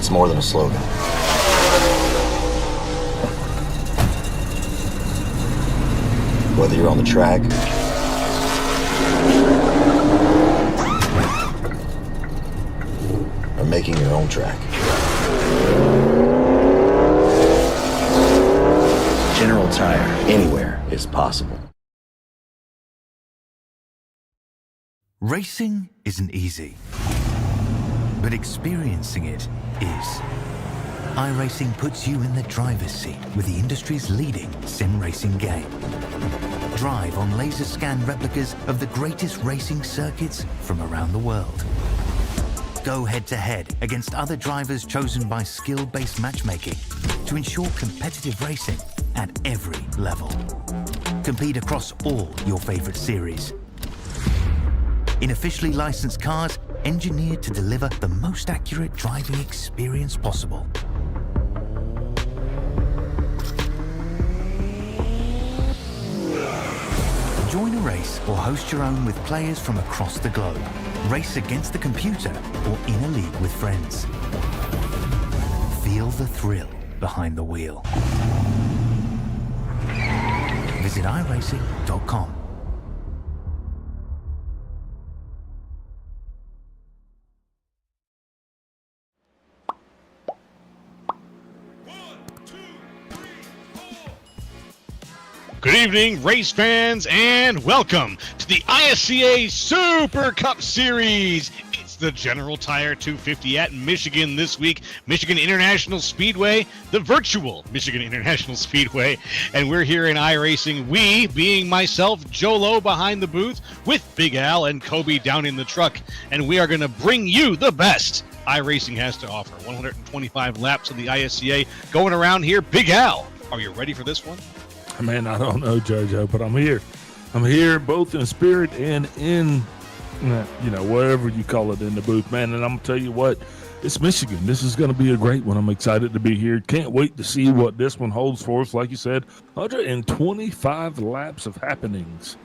It's more than a slogan. Whether you're on the track or making your own track, General Tire, anywhere is possible. Racing isn't easy, but experiencing it is. iRacing puts you in the driver's seat with the industry's leading sim racing game. Drive on laser scan replicas of the greatest racing circuits from around the world. Go head to head against other drivers chosen by skill-based matchmaking to ensure competitive racing at every level. Compete across all your favorite series. In officially licensed cars, engineered to deliver the most accurate driving experience possible. Join a race or host your own with players from across the globe. Race against the computer or in a league with friends. Feel the thrill behind the wheel. Visit iRacing.com. Good evening, race fans, and welcome to the ISCA Super Cup Series. It's the General Tire 250 at Michigan this week, Michigan International Speedway, the virtual Michigan International Speedway, and we're here in iRacing, we being myself, Jolo behind the booth, with Big Al and Kobe down in the truck, and we are going to bring you the best iRacing has to offer. 125 laps of the ISCA going around here. Big Al, are you ready for this one? Man, I don't know, JoJo, but I'm here. I'm here both in spirit and in, whatever you call it in the booth, man. And I'm going to tell you what, it's Michigan. This is going to be a great one. I'm excited to be here. Can't wait to see what this one holds for us. Like you said, 125 laps of happenings.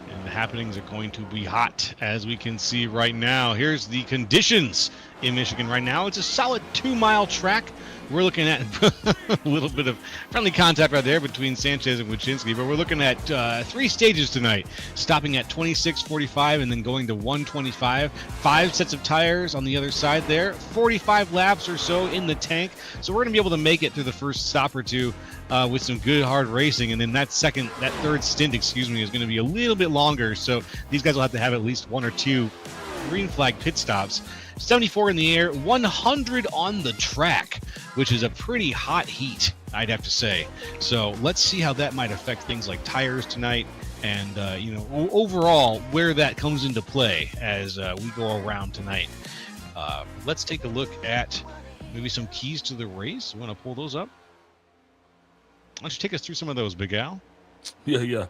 And the happenings are going to be hot, as we can see right now. Here's the conditions in Michigan right now. It's a solid 2-mile track. We're looking at a little bit of friendly contact right there between Sanchez and Wyszynski, but we're looking at 3 stages tonight, stopping at 26:45 and then going to 125. 5 sets of tires on the other side there, 45 laps or so in the tank. So we're going to be able to make it through the first stop or two with some good hard racing, and then that third stint, is going to be a little bit longer. So these guys will have to have at least 1 or 2 green flag pit stops. 74 in the air, 100 on the track, which is a pretty hot heat, I'd have to say. So let's see how that might affect things like tires tonight and, overall where that comes into play as we go around tonight. Let's take a look at maybe some keys to the race. You want to pull those up? Why don't you take us through some of those, Big Al? Yeah.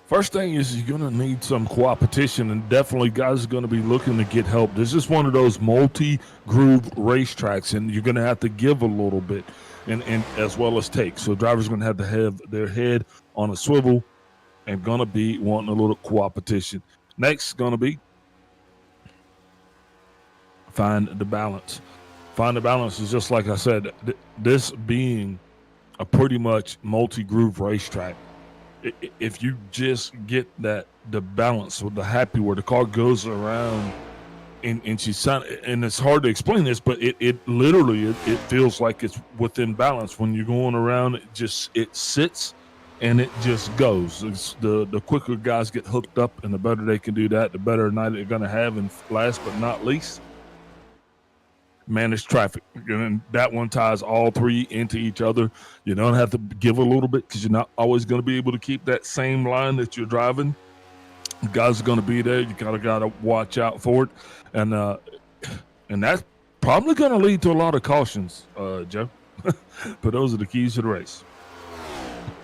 First thing is you're going to need some competition, and definitely guys are going to be looking to get help. This is one of those multi-groove racetracks, and you're going to have to give a little bit and as well as take. So drivers are going to have their head on a swivel and going to be wanting a little competition. Next is going to be find the balance. Find the balance is just like I said, this being a pretty much multi-groove racetrack. If you just get the balance with the happy where the car goes around and she's and it's hard to explain this, but it literally it feels like it's within balance when you're going around. It sits and it just goes. It's the quicker guys get hooked up and the better they can do that, the better night they're going to have. And last but not least, manage traffic, and that one ties all 3 into each other. You don't have to give a little bit because you're not always going to be able to keep that same line that you're driving. Guys are going to be there. You got to watch out for it, and that's probably going to lead to a lot of cautions, Joe. But those are the keys to the race.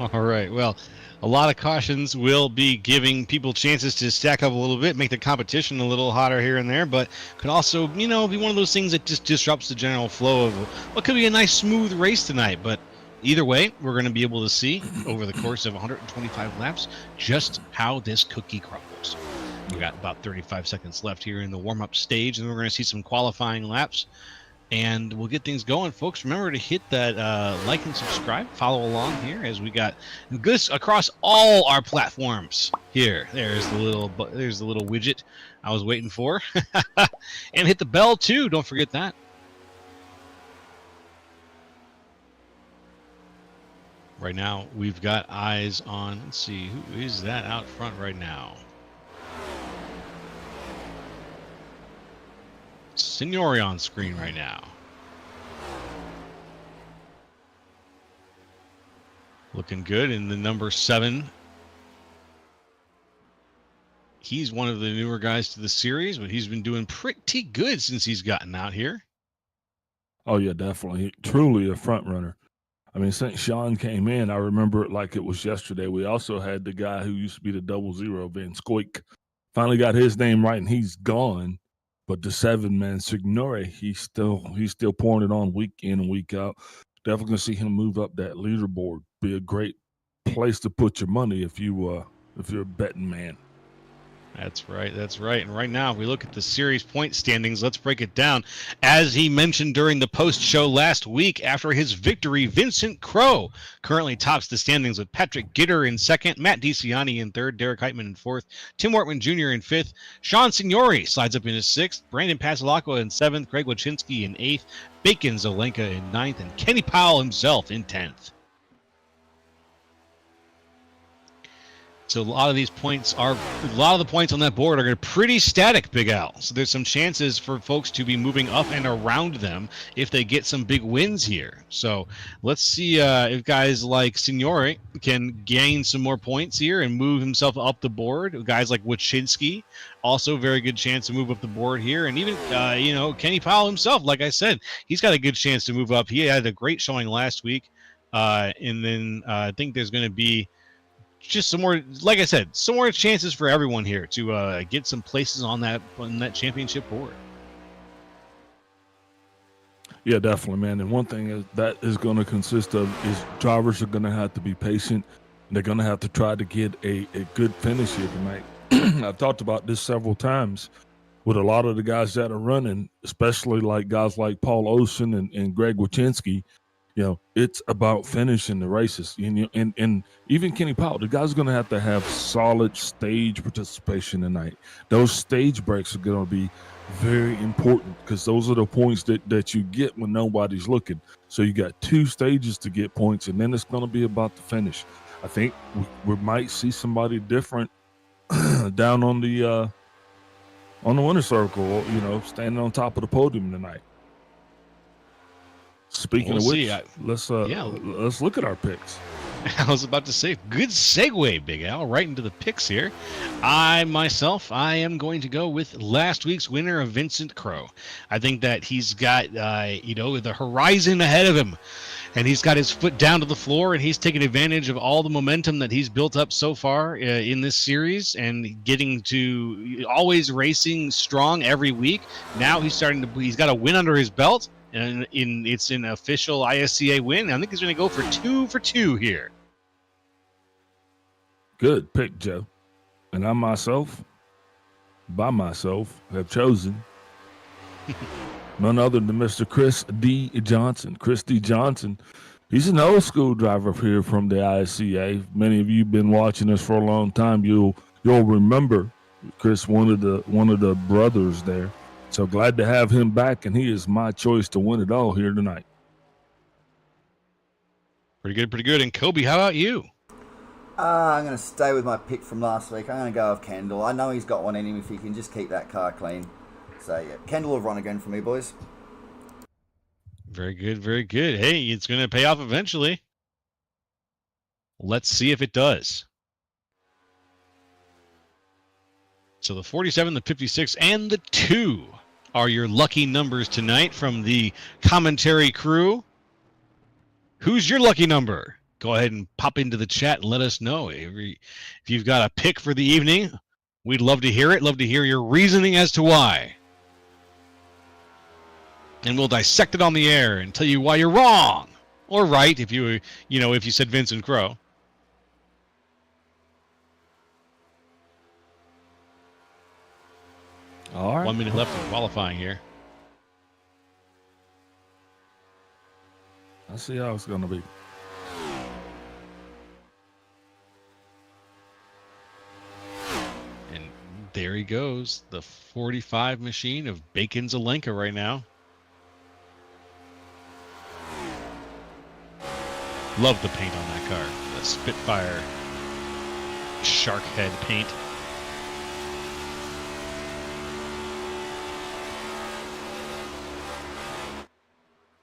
All right. Well, a lot of cautions will be giving people chances to stack up a little bit, make the competition a little hotter here and there, but could also, be one of those things that just disrupts the general flow of what could be a nice smooth race tonight. But either way, we're going to be able to see over the course of 125 laps just how this cookie crumbles. We got about 35 seconds left here in the warm-up stage, and we're going to see some qualifying laps. and we'll get things going, folks. Remember to hit that like and subscribe. Follow along here as we got this across all our platforms. Here, there's the little widget I was waiting for, and hit the bell too. Don't forget that. Right now, we've got eyes on. Let's see, who is that out front right now? Signori on screen right now. Looking good in the number 7. He's one of the newer guys to the series, but he's been doing pretty good since he's gotten out here. Oh yeah, definitely. Truly a front runner. I mean, St. Sean came in. I remember it like it was yesterday. We also had the guy who used to be the 00, Van Scoik. Finally got his name right, and he's gone. But the 7-man Signore, he's still pouring it on week in and week out. Definitely gonna see him move up that leaderboard. Be a great place to put your money if you're a betting man. That's right. That's right. And right now, if we look at the series point standings, let's break it down. As he mentioned during the post show last week, after his victory, Vincent Crowe currently tops the standings with Patrick Gitter in second, Matt DiCiani in third, Derek Heitman in fourth, Tim Wortman Jr. in fifth, Sean Signori slides up into sixth, Brandon Pasalacqua in seventh, Greg Wachinski in eighth, Bacon Zelenka in ninth, and Kenny Powell himself in 10th. So a lot of the points on that board are pretty static, Big Al. So there's some chances for folks to be moving up and around them if they get some big wins here. So let's see if guys like Signore can gain some more points here and move himself up the board. Guys like Wachinski, also very good chance to move up the board here. And even, Kenny Powell himself, like I said, he's got a good chance to move up. He had a great showing last week. And then I think there's going to be just some more, like I said, some more chances for everyone here to get some places on that championship board. Yeah, definitely, man. And one thing that is going to consist of is drivers are going to have to be patient. They're going to have to try to get a good finish here tonight. I've talked about this several times with a lot of the guys that are running, especially like guys like Paul Ocean and Greg Wachinski. It's about finishing the races. And even Kenny Powell, the guy's going to have solid stage participation tonight. Those stage breaks are going to be very important because those are the points that you get when nobody's looking. So you got 2 stages to get points, and then it's going to be about the finish. I think we might see somebody different down on the winner's circle, standing on top of the podium tonight. Speaking of which, let's look at our picks. I was about to say, good segue, Big Al, right into the picks here. I am going to go with last week's winner of Vincent Crowe. I think that he's got, the horizon ahead of him, and he's got his foot down to the floor, and he's taking advantage of all the momentum that he's built up so far in this series and getting to always racing strong every week. Now he's got a win under his belt. And it's an official ISCA win. I think he's going to go for 2 for 2 here. Good pick, Joe. And I by myself, have chosen none other than Mr. Chris D. Johnson. Chris D. Johnson, he's an old school driver here from the ISCA. Many of you have been watching us for a long time. You'll remember Chris, one of the brothers there. So glad to have him back, and he is my choice to win it all here tonight. Pretty good. And Kobe, how about you? I'm going to stay with my pick from last week. I'm going to go with Kendall. I know he's got one in him if he can just keep that car clean. So, yeah, Kendall will run again for me, boys. Very good. Hey, it's going to pay off eventually. Let's see if it does. So the 47, the 56, and the 2 are your lucky numbers tonight from the commentary crew. Who's your lucky number? Go ahead and pop into the chat and let us know. If you've got a pick for the evening, we'd love to hear it. Love to hear your reasoning as to why. And we'll dissect it on the air and tell you why you're wrong. Or right, if you said Vincent Crowe. All right. 1 minute left in qualifying here. I see how it's going to be. And there he goes, the 45 machine of Bacon Zelenka right now. Love the paint on that car. The Spitfire shark head paint.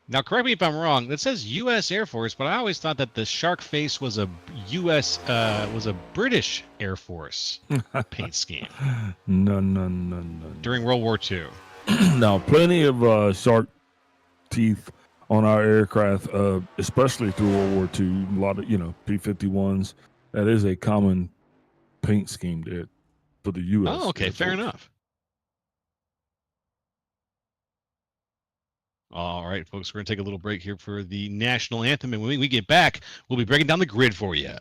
Now, correct me if I'm wrong. That says U.S. Air Force, but I always thought that the shark face was a British Air Force paint scheme. No. During World War II. Now, plenty of shark teeth on our aircraft, especially through World War II. A lot of, P-51s. That is a common paint scheme there for the U.S. Oh, okay, Air fair Force. enough. All right, folks, we're going to take a little break here for the national anthem, and when we get back, we'll be breaking down the grid for you.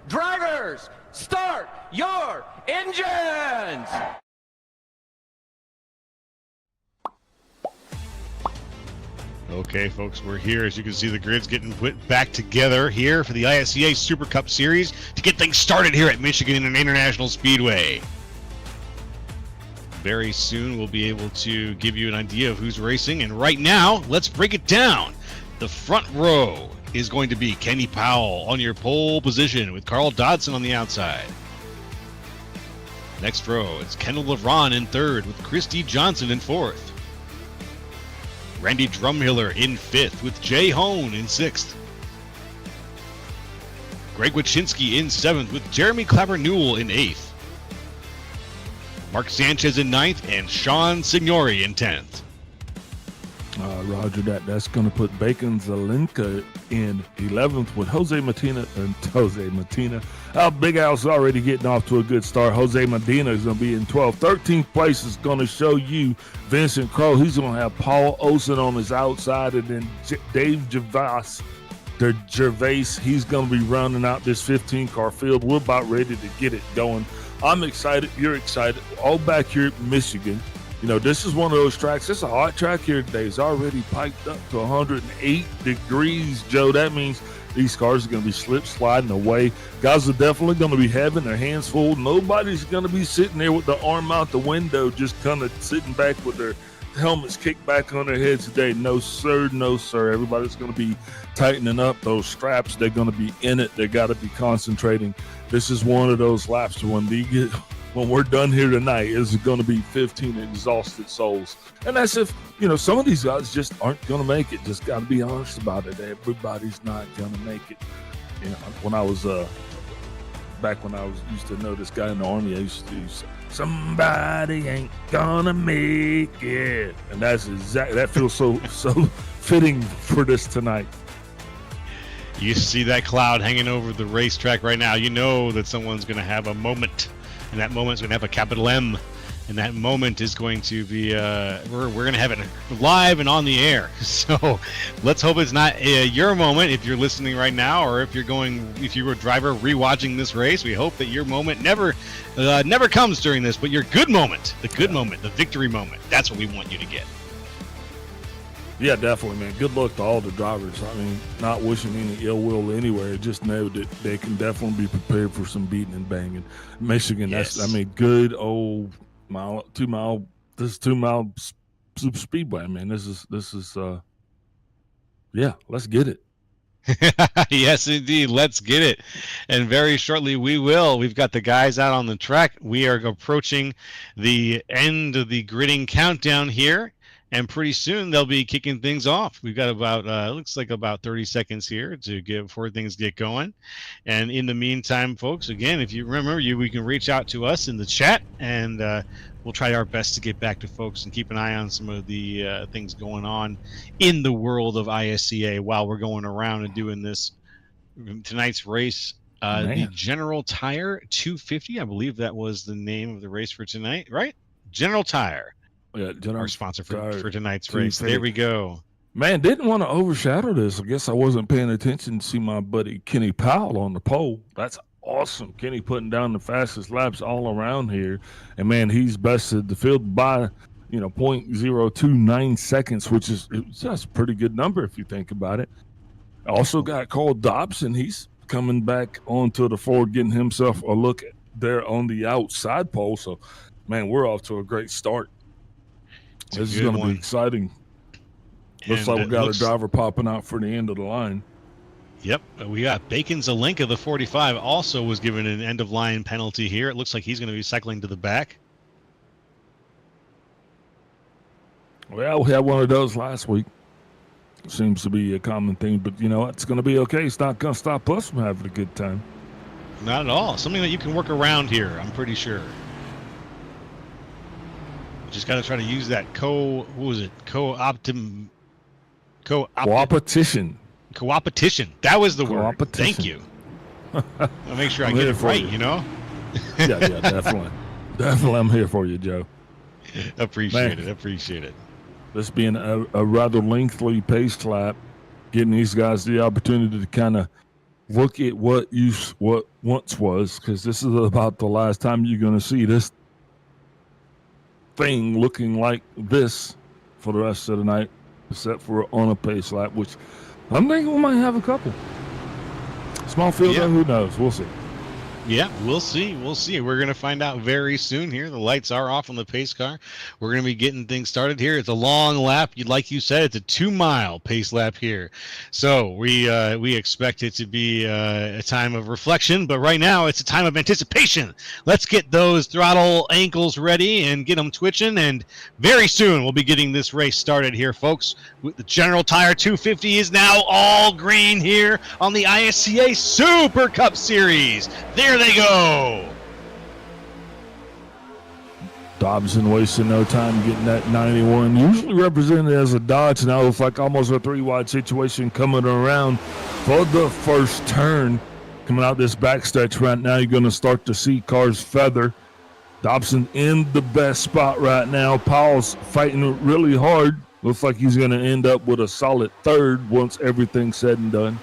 Drivers, start your engines! Okay, folks, we're here. As you can see, the grid's getting put back together here for the ISCA Super Cup Series to get things started here at Michigan International Speedway. Very soon, we'll be able to give you an idea of who's racing. And right now, let's break it down. The front row is going to be Kenny Powell on your pole position with Carl Dodson on the outside. Next row, it's Kendall LeBron in third with Christy Johnson in fourth. Randy Drumhiller in fifth with Jay Hone in sixth. Greg Wyszynski in seventh with Jeremy Clapper-Newell in eighth. Mark Sanchez in ninth and Sean Signori in 10th. Roger that. That's going to put Bacon Zelenka in 11th with Jose Martina. Big Al's already getting off to a good start. Jose Medina is going to be in 12th. 13th place is going to show you Vincent Crowe. He's going to have Paul Olsen on his outside, and then Dave Gervais. He's going to be rounding out this 15-car field. We're about ready to get it going. I'm excited. You're excited. All back here at Michigan. You know, this is one of those tracks. It's a hot track here today. It's already piped up to 108 degrees, Joe. That means these cars are going to be sliding away. Guys are definitely going to be having their hands full. Nobody's going to be sitting there with the arm out the window, just kind of sitting back with their helmets kicked back on their heads today. No, sir. No, sir. Everybody's going to be tightening up those straps. They're going to be in it. They got to be concentrating. This is one of those laps when we're done here tonight, is going to be 15 exhausted souls. And that's if, some of these guys just aren't going to make it. Just got to be honest about it. Everybody's not going to make it. When I was, back when I used to know this guy in the Army, I used to say, somebody ain't gonna make it. And that's exactly, that feels so fitting for this tonight. You see that cloud hanging over the racetrack right now. You know that someone's going to have a moment, and that moment's going to have a capital M. And that moment is going to be, we're going to have it live and on the air. So let's hope it's not your moment if you're listening right now, or if you're a driver rewatching this race. We hope that your moment never comes during this, but your good moment, the victory moment, that's what we want you to get. Yeah, definitely, man. Good luck to all the drivers. I mean, not wishing any ill will anywhere. Just know that they can definitely be prepared for some beating and banging. Michigan, Yes. good old 2 mile. This is 2 mile super speedway, man. This is yeah. Let's get it. Yes, indeed. Let's get it. And very shortly we will. We've got the guys out on the track. We are approaching the end of the gridding countdown here. And pretty soon they'll be kicking things off. We've got about, looks like about 30 seconds here before things get going. And in the meantime, folks, again, if you remember, we can reach out to us in the chat, and we'll try our best to get back to folks and keep an eye on some of the things going on in the world of ISCA while we're going around and doing this tonight's race. The General Tire 250, I believe that was the name of the race for tonight, right? General Tire. Yeah, our sponsor for tonight's race. There we go. Man, didn't want to overshadow this. I guess I wasn't paying attention to see my buddy Kenny Powell on the pole. That's awesome. Kenny putting down the fastest laps all around here. And, man, he's bested the field by, 0.029 seconds, which is just a pretty good number if you think about it. Also got Carl Dobson. He's coming back onto the Ford, getting himself a look there on the outside pole. So, man, we're off to a great start. This is going to be exciting. Looks like we got a driver popping out for the end of the line. Yep. We got Bacon Zelenka, the 45, also was given an end-of-line penalty here. It looks like he's going to be cycling to the back. Well, we had one of those last week. Seems to be a common thing, but, it's going to be okay. It's not going to stop us from having a good time. Not at all. Something that you can work around here, I'm pretty sure. Just got to try to use that coopetition. Coopetition. That was the word. Thank you. I'll make sure I get it right, Yeah, definitely. Definitely, I'm here for you, Joe. Appreciate it. This being a rather lengthy pace lap, getting these guys the opportunity to kind of look at what once was, because this is about the last time you're going to see this thing looking like this for the rest of the night, except for on a pace lap, which I'm thinking we might have a couple. Small field, who knows? We'll see. Yeah, we'll see. We're going to find out very soon here. The lights are off on the pace car. We're going to be getting things started here. It's a long lap. Like you said, it's a 2 mile pace lap here. So we expect it to be a time of reflection, but right now it's a time of anticipation. Let's get those throttle ankles ready and get them twitching, and very soon we'll be getting this race started here, folks. The General Tire 250 is now all green here on the ISCA Super Cup Series. There they go. Dobson wasting no time getting that 91, usually represented as a Dodge. Now it's like almost a 3-wide situation coming around for the first turn. Coming out this backstretch right now, you're going to start to see cars feather. Dobson in the best spot right now. Powell's fighting really hard. Looks like he's going to end up with a solid third once everything's said and done.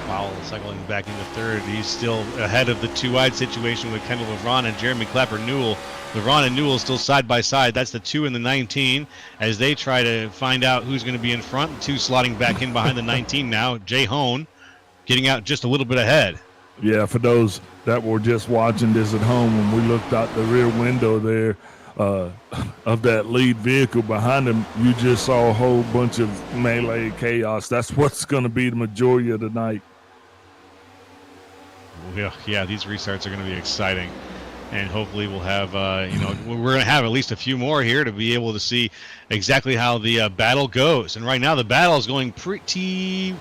Powell cycling back into third. He's still ahead of the 2-wide situation with Kendall LeVron and Jeremy Clapper-Newell. LeVron and Newell still side by side. That's the 2 and the 19 as they try to find out who's going to be in front. The 2 slotting back in behind the 19 now. Jay Hone getting out just a little bit ahead. Yeah, for those that were just watching this at home, when we looked out the rear window there of that lead vehicle behind him, you just saw a whole bunch of melee chaos. That's what's going to be the majority of the night. Yeah, these restarts are going to be exciting, and hopefully we'll have, we're going to have at least a few more here to be able to see exactly how the battle goes. And right now the battle is going pretty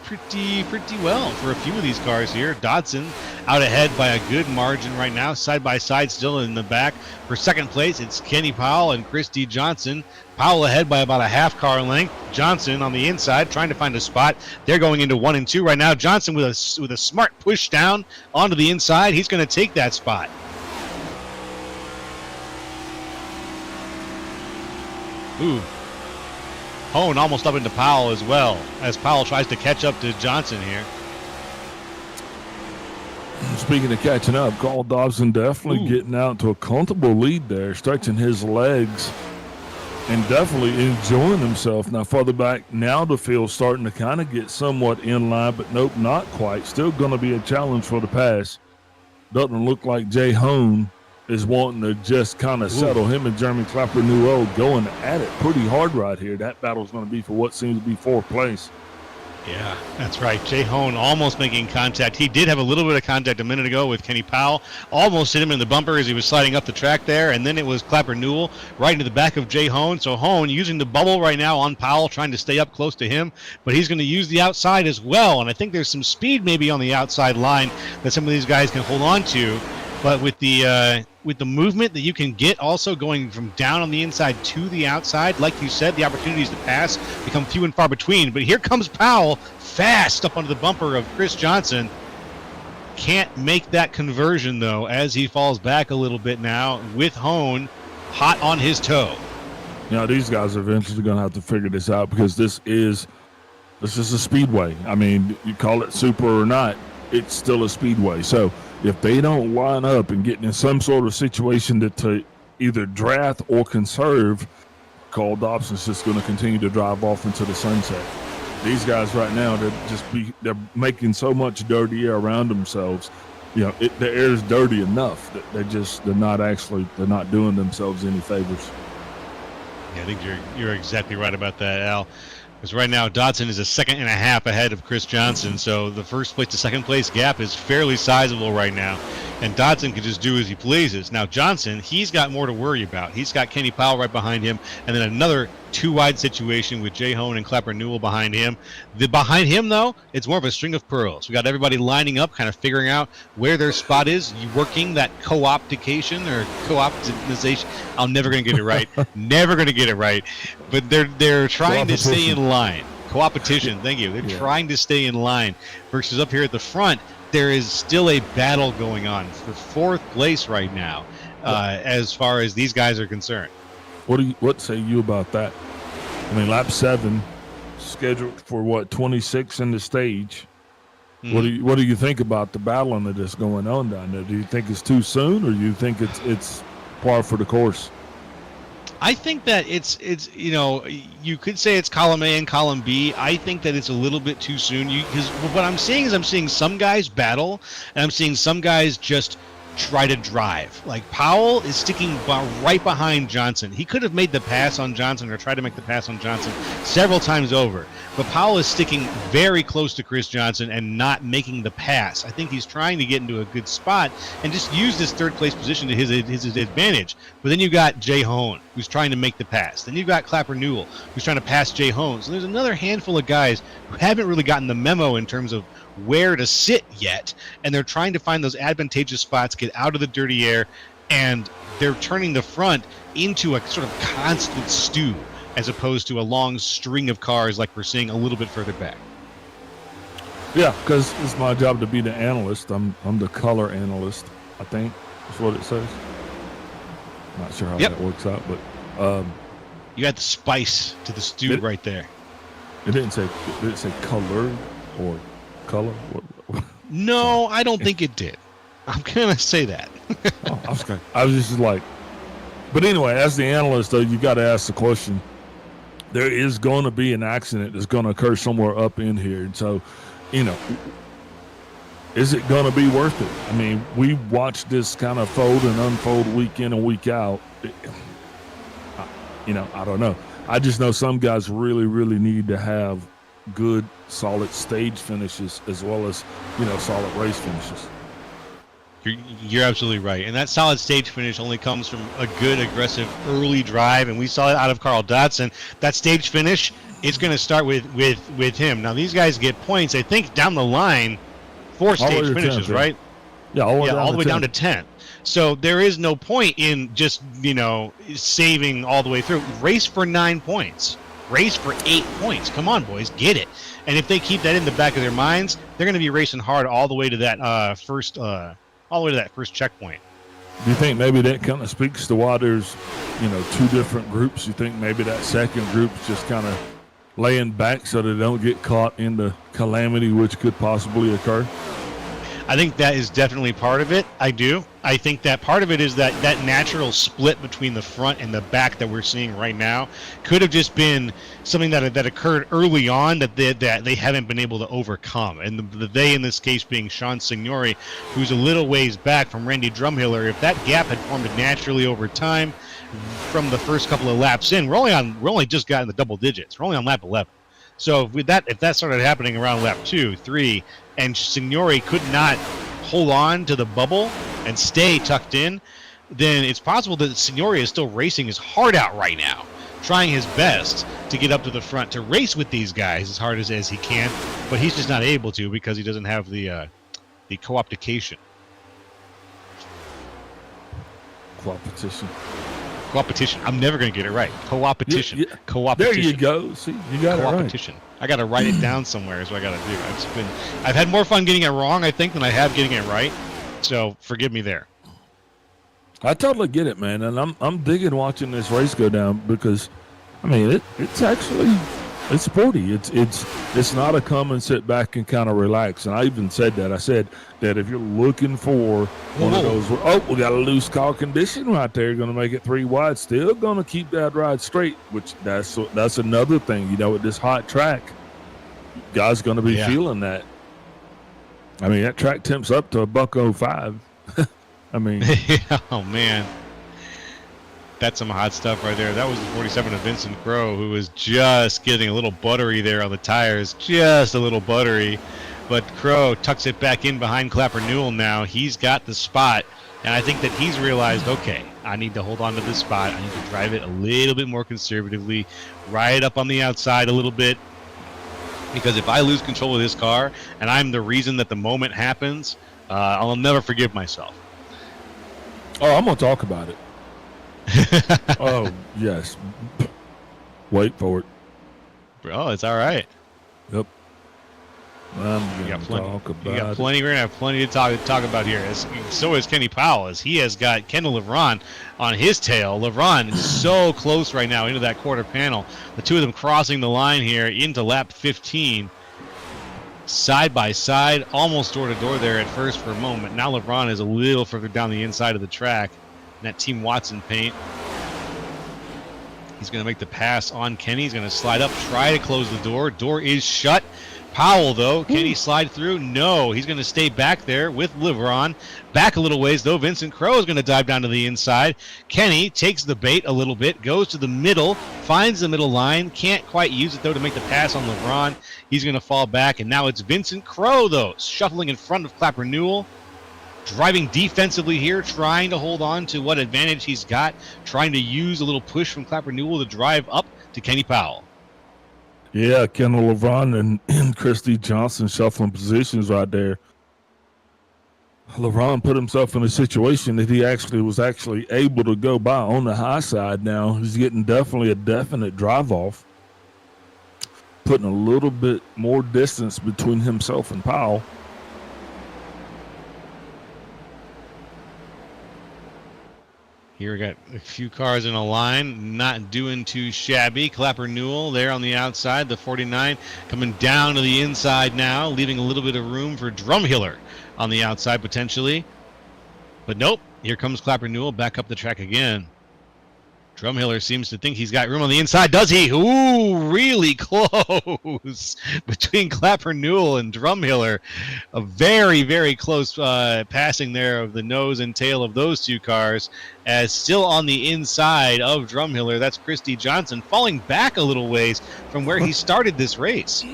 well for a few of these cars here. Dodson out ahead by a good margin right now, side by side still in the back. For second place, it's Kenny Powell and Chris D. Johnson. Powell ahead by about a half car length. Johnson on the inside trying to find a spot. They're going into 1 and 2 right now. Johnson with a smart push down onto the inside. He's going to take that spot. Ooh. Hone almost up into Powell as well, as Powell tries to catch up to Johnson here. Speaking of catching up, Carl Dobson definitely getting out to a comfortable lead there, stretching his legs and definitely enjoying himself. Now, further back, now the field's starting to kind of get somewhat in line, but nope, not quite. Still going to be a challenge for the pass. Doesn't look like Jay Hone is wanting to just kind of settle. Him and Jeremy Clapper Newell going at it pretty hard right here. That battle's going to be for what seems to be fourth place. Yeah, that's right. Jay Hone almost making contact. He did have a little bit of contact a minute ago with Kenny Powell. Almost hit him in the bumper as he was sliding up the track there, and then it was Clapper Newell right into the back of Jay Hone. So Hone using the bubble right now on Powell, trying to stay up close to him, but he's going to use the outside as well, and I think there's some speed maybe on the outside line that some of these guys can hold on to. But with the movement that you can get also going from down on the inside to the outside, like you said, the opportunities to pass become few and far between. But here comes Powell fast up under the bumper of Chris Johnson. Can't make that conversion, though, as he falls back a little bit now with Hone hot on his toe. Now, these guys are eventually going to have to figure this out because this is a speedway. I mean, you call it super or not, it's still a speedway. So if they don't line up and get in some sort of situation to either draft or conserve, Carl Dobson's just going to continue to drive off into the sunset. These guys right now, they're making so much dirty air around themselves. You know, the air is dirty enough that they're not doing themselves any favors. Yeah, I think you're exactly right about that, Al. Because right now, Dodson is a second and a half ahead of Chris Johnson, so the first place to second place gap is fairly sizable right now, and Dodson can just do as he pleases. Now, Johnson, he's got more to worry about. He's got Kenny Powell right behind him, and then another two-wide situation with Jay Hone and Clapper Newell behind him. Behind him, though, it's more of a string of pearls. We got everybody lining up, kind of figuring out where their spot is, working that co-optication or co-optimization. I'm never going to get it right. Never going to get it right. But they're trying to stay in line. Co-opetition, thank you. They're trying to stay in line. Versus up here at the front, there is still a battle going on for fourth place right now, as far as these guys are concerned. What say you about that? I mean, lap 7, scheduled for 26 in the stage. Mm-hmm. What do you think about the battling that is going on down there? Do you think it's too soon, or do you think it's par for the course? I think that it's you could say it's column A and column B. I think that it's a little bit too soon. Because what I'm seeing some guys battle, and I'm seeing some guys just try to drive. Like Powell is sticking right behind Johnson. He could have made the pass on Johnson or tried to make the pass on Johnson several times over. But Powell is sticking very close to Chris Johnson and not making the pass. I think he's trying to get into a good spot and just use this third place position to his advantage. But then you got Jay Hone, who's trying to make the pass. Then you've got Clapper Newell, who's trying to pass Jay Hone. So there's another handful of guys who haven't really gotten the memo in terms of where to sit yet, and they're trying to find those advantageous spots, get out of the dirty air, and they're turning the front into a sort of constant stew as opposed to a long string of cars like we're seeing a little bit further back. Yeah, because it's my job to be the analyst. I'm the color analyst, I think that's what it says. I'm not sure how that works out, but you got the spice to the stew right there. Did it say color or color? No, I don't think it did. I'm gonna say that. I was just like, but anyway, as the analyst, though, you got to ask the question. There is going to be an accident that's going to occur somewhere up in here, and so, is it going to be worth it? I mean, we watch this kind of fold and unfold week in and week out. I don't know. I just know some guys really, really need to have good, solid stage finishes as well as, solid race finishes. You're absolutely right. And that solid stage finish only comes from a good, aggressive early drive, and we saw it out of Carl Dodson. That stage finish is going to start with him. Now, these guys get points, I think, down the line, 4 stage finishes, 10th, right? Yeah, all the way down to 10th. So there is no point in just, saving all the way through. Race for 9 points. Race for 8 points. Come on, boys, get it. And if they keep that in the back of their minds, they're going to be racing hard all the way to that first checkpoint. Do you think maybe that kind of speaks to why there's, two different groups? You think maybe that second group's just kind of laying back so they don't get caught in the calamity which could possibly occur? I think that is definitely part of it. I do. I think that part of it is that natural split between the front and the back that we're seeing right now could have just been something that occurred early on that they haven't been able to overcome. And the they in this case being Sean Signori, who's a little ways back from Randy Drumhiller. If that gap had formed naturally over time from the first couple of laps in, we're only just got in the double digits. We're only on lap 11. So if that started happening around lap 2, 3, and Signori could not hold on to the bubble and stay tucked in, then it's possible that Signori is still racing his heart out right now, trying his best to get up to the front to race with these guys as hard as he can, but he's just not able to because he doesn't have the co-optication. Co-opetition. I'm never going to get it right. Co-opetition. Yeah. Co-opetition. There you go. See, you got it right. Co-opetition. I got to write it down somewhere is what I got to do. I've had more fun getting it wrong, I think, than I have getting it right. So forgive me there. I totally get it, man, and I'm digging watching this race go down because, I mean, it's sporty. It's not a come and sit back and kind of relax. And I even said that. I said that if you're looking for one of those, we got a loose car condition right there, going to make it 3 wide, still going to keep that ride straight, which that's another thing, with this hot track, guys going to be feeling that. I mean, that track temps up to $1.05. I mean, oh man, that's some hot stuff right there. That was the 47 of Vincent Crowe, who was just getting a little buttery there on the tires, just a little buttery. But Crowe tucks it back in behind Clapper Newell now. He's got the spot, and I think that he's realized, okay, I need to hold on to this spot. I need to drive it a little bit more conservatively, ride up on the outside a little bit, because if I lose control of this car and I'm the reason that the moment happens, I'll never forgive myself. Oh, I'm going to talk about it. Oh, yes. Wait for it. Oh, it's all right. Yep. I'm going to talk about it. We're going to have plenty to talk about here. So is Kenny Powell, as he has got Kendall LeVron on his tail. LeVron is so close right now into that quarter panel. The two of them crossing the line here into lap 15. Side by side, almost door to door there at first for a moment. Now LeBron is a little further down the inside of the track in that Team Watson paint. He's going to make the pass on Kenny. He's going to slide up, try to close the door. Door is shut. Powell, though, can he slide through? No, he's going to stay back there with LeBron. Back a little ways, though. Vincent Crowe is going to dive down to the inside. Kenny takes the bait a little bit, goes to the middle, finds the middle line. Can't quite use it, though, to make the pass on LeBron. He's going to fall back, and now it's Vincent Crowe, though, shuffling in front of Clapper Newell. Driving defensively here, trying to hold on to what advantage he's got, trying to use a little push from Clapper Newell to drive up to Kenny Powell. Yeah, Kendall LeBron and Christy Johnson shuffling positions right there. LeBron put himself in a situation that he was actually able to go by on the high side now. He's getting definitely a definite drive off, putting a little bit more distance between himself and Powell. Here we got a few cars in a line, not doing too shabby. Clapper Newell there on the outside, the 49 coming down to the inside now, leaving a little bit of room for Drumhiller on the outside potentially. But nope, here comes Clapper Newell back up the track again. Drumhiller seems to think he's got room on the inside. Does he? Ooh, really close between Clapper Newell and Drumhiller. A very, very close passing there of the nose and tail of those two cars. As still on the inside of Drumhiller, that's Christy Johnson, falling back a little ways from where he started this race.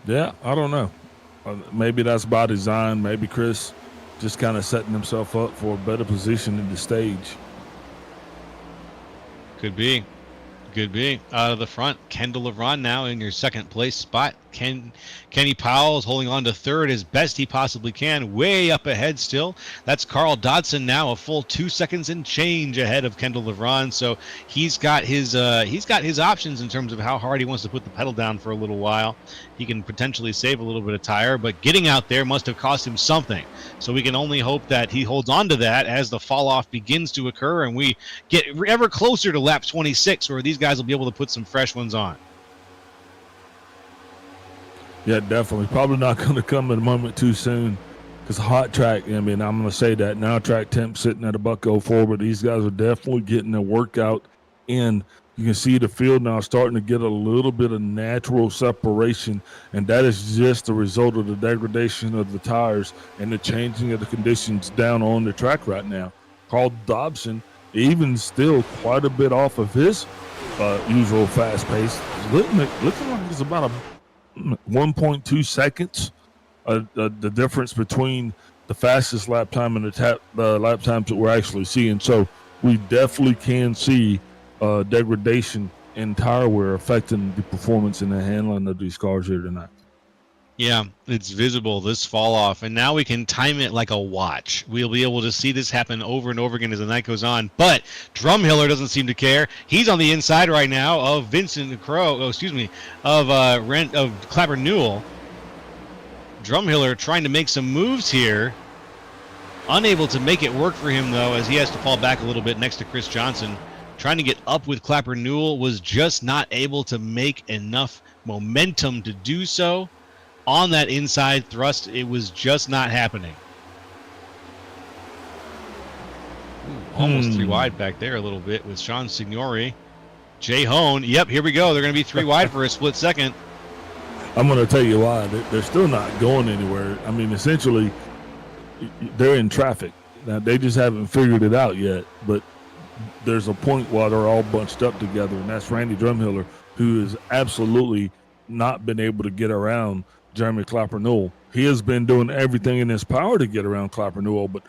Yeah, I don't know. Maybe that's by design. Maybe Chris just kind of setting himself up for a better position in the stage. Could be. Out of the front, Kendall LeBron now in your second place spot. Kenny Powell is holding on to third as best he possibly can, way up ahead still. That's Carl Dodson now a full 2 seconds and change ahead of Kendall LeBron. So he's got his options in terms of how hard he wants to put the pedal down for a little while. He can potentially save a little bit of tire, but getting out there must have cost him something. So we can only hope that he holds on to that as the fall off begins to occur and we get ever closer to lap 26 where these guys will be able to put some fresh ones on. Yeah, definitely. Probably not going to come in a moment too soon because hot track, I mean, I'm going to say that now track temp sitting at a $104, but these guys are definitely getting a workout in. You can see the field now starting to get a little bit of natural separation, and that is just the result of the degradation of the tires and the changing of the conditions down on the track right now. Carl Dobson, even still quite a bit off of his usual fast pace, looking like it's about a 1.2 seconds, the difference between the fastest lap time and the lap times that we're actually seeing. So we definitely can see degradation in tire wear affecting the performance and the handling of these cars here tonight. Yeah, it's visible, this fall off, and now we can time it like a watch. We'll be able to see this happen over and over again as the night goes on. But Drumhiller doesn't seem to care. He's on the inside right now of Vincent Crow. Of Clapper Newell. Drumhiller trying to make some moves here. Unable to make it work for him though, as he has to fall back a little bit next to Chris Johnson. Trying to get up with Clapper Newell, was just not able to make enough momentum to do so. On that inside thrust, it was just not happening. Ooh, almost 3 wide back there a little bit with Sean Signori. Jay Hone, yep, here we go. They're going to be 3 wide for a split second. I'm going to tell you why. They're still not going anywhere. I mean, essentially, they're in traffic. Now, they just haven't figured it out yet, but there's a point while they're all bunched up together, and that's Randy Drumhiller, who has absolutely not been able to get around Jeremy Clapper Newell. He has been doing everything in his power to get around Clapper Newell, but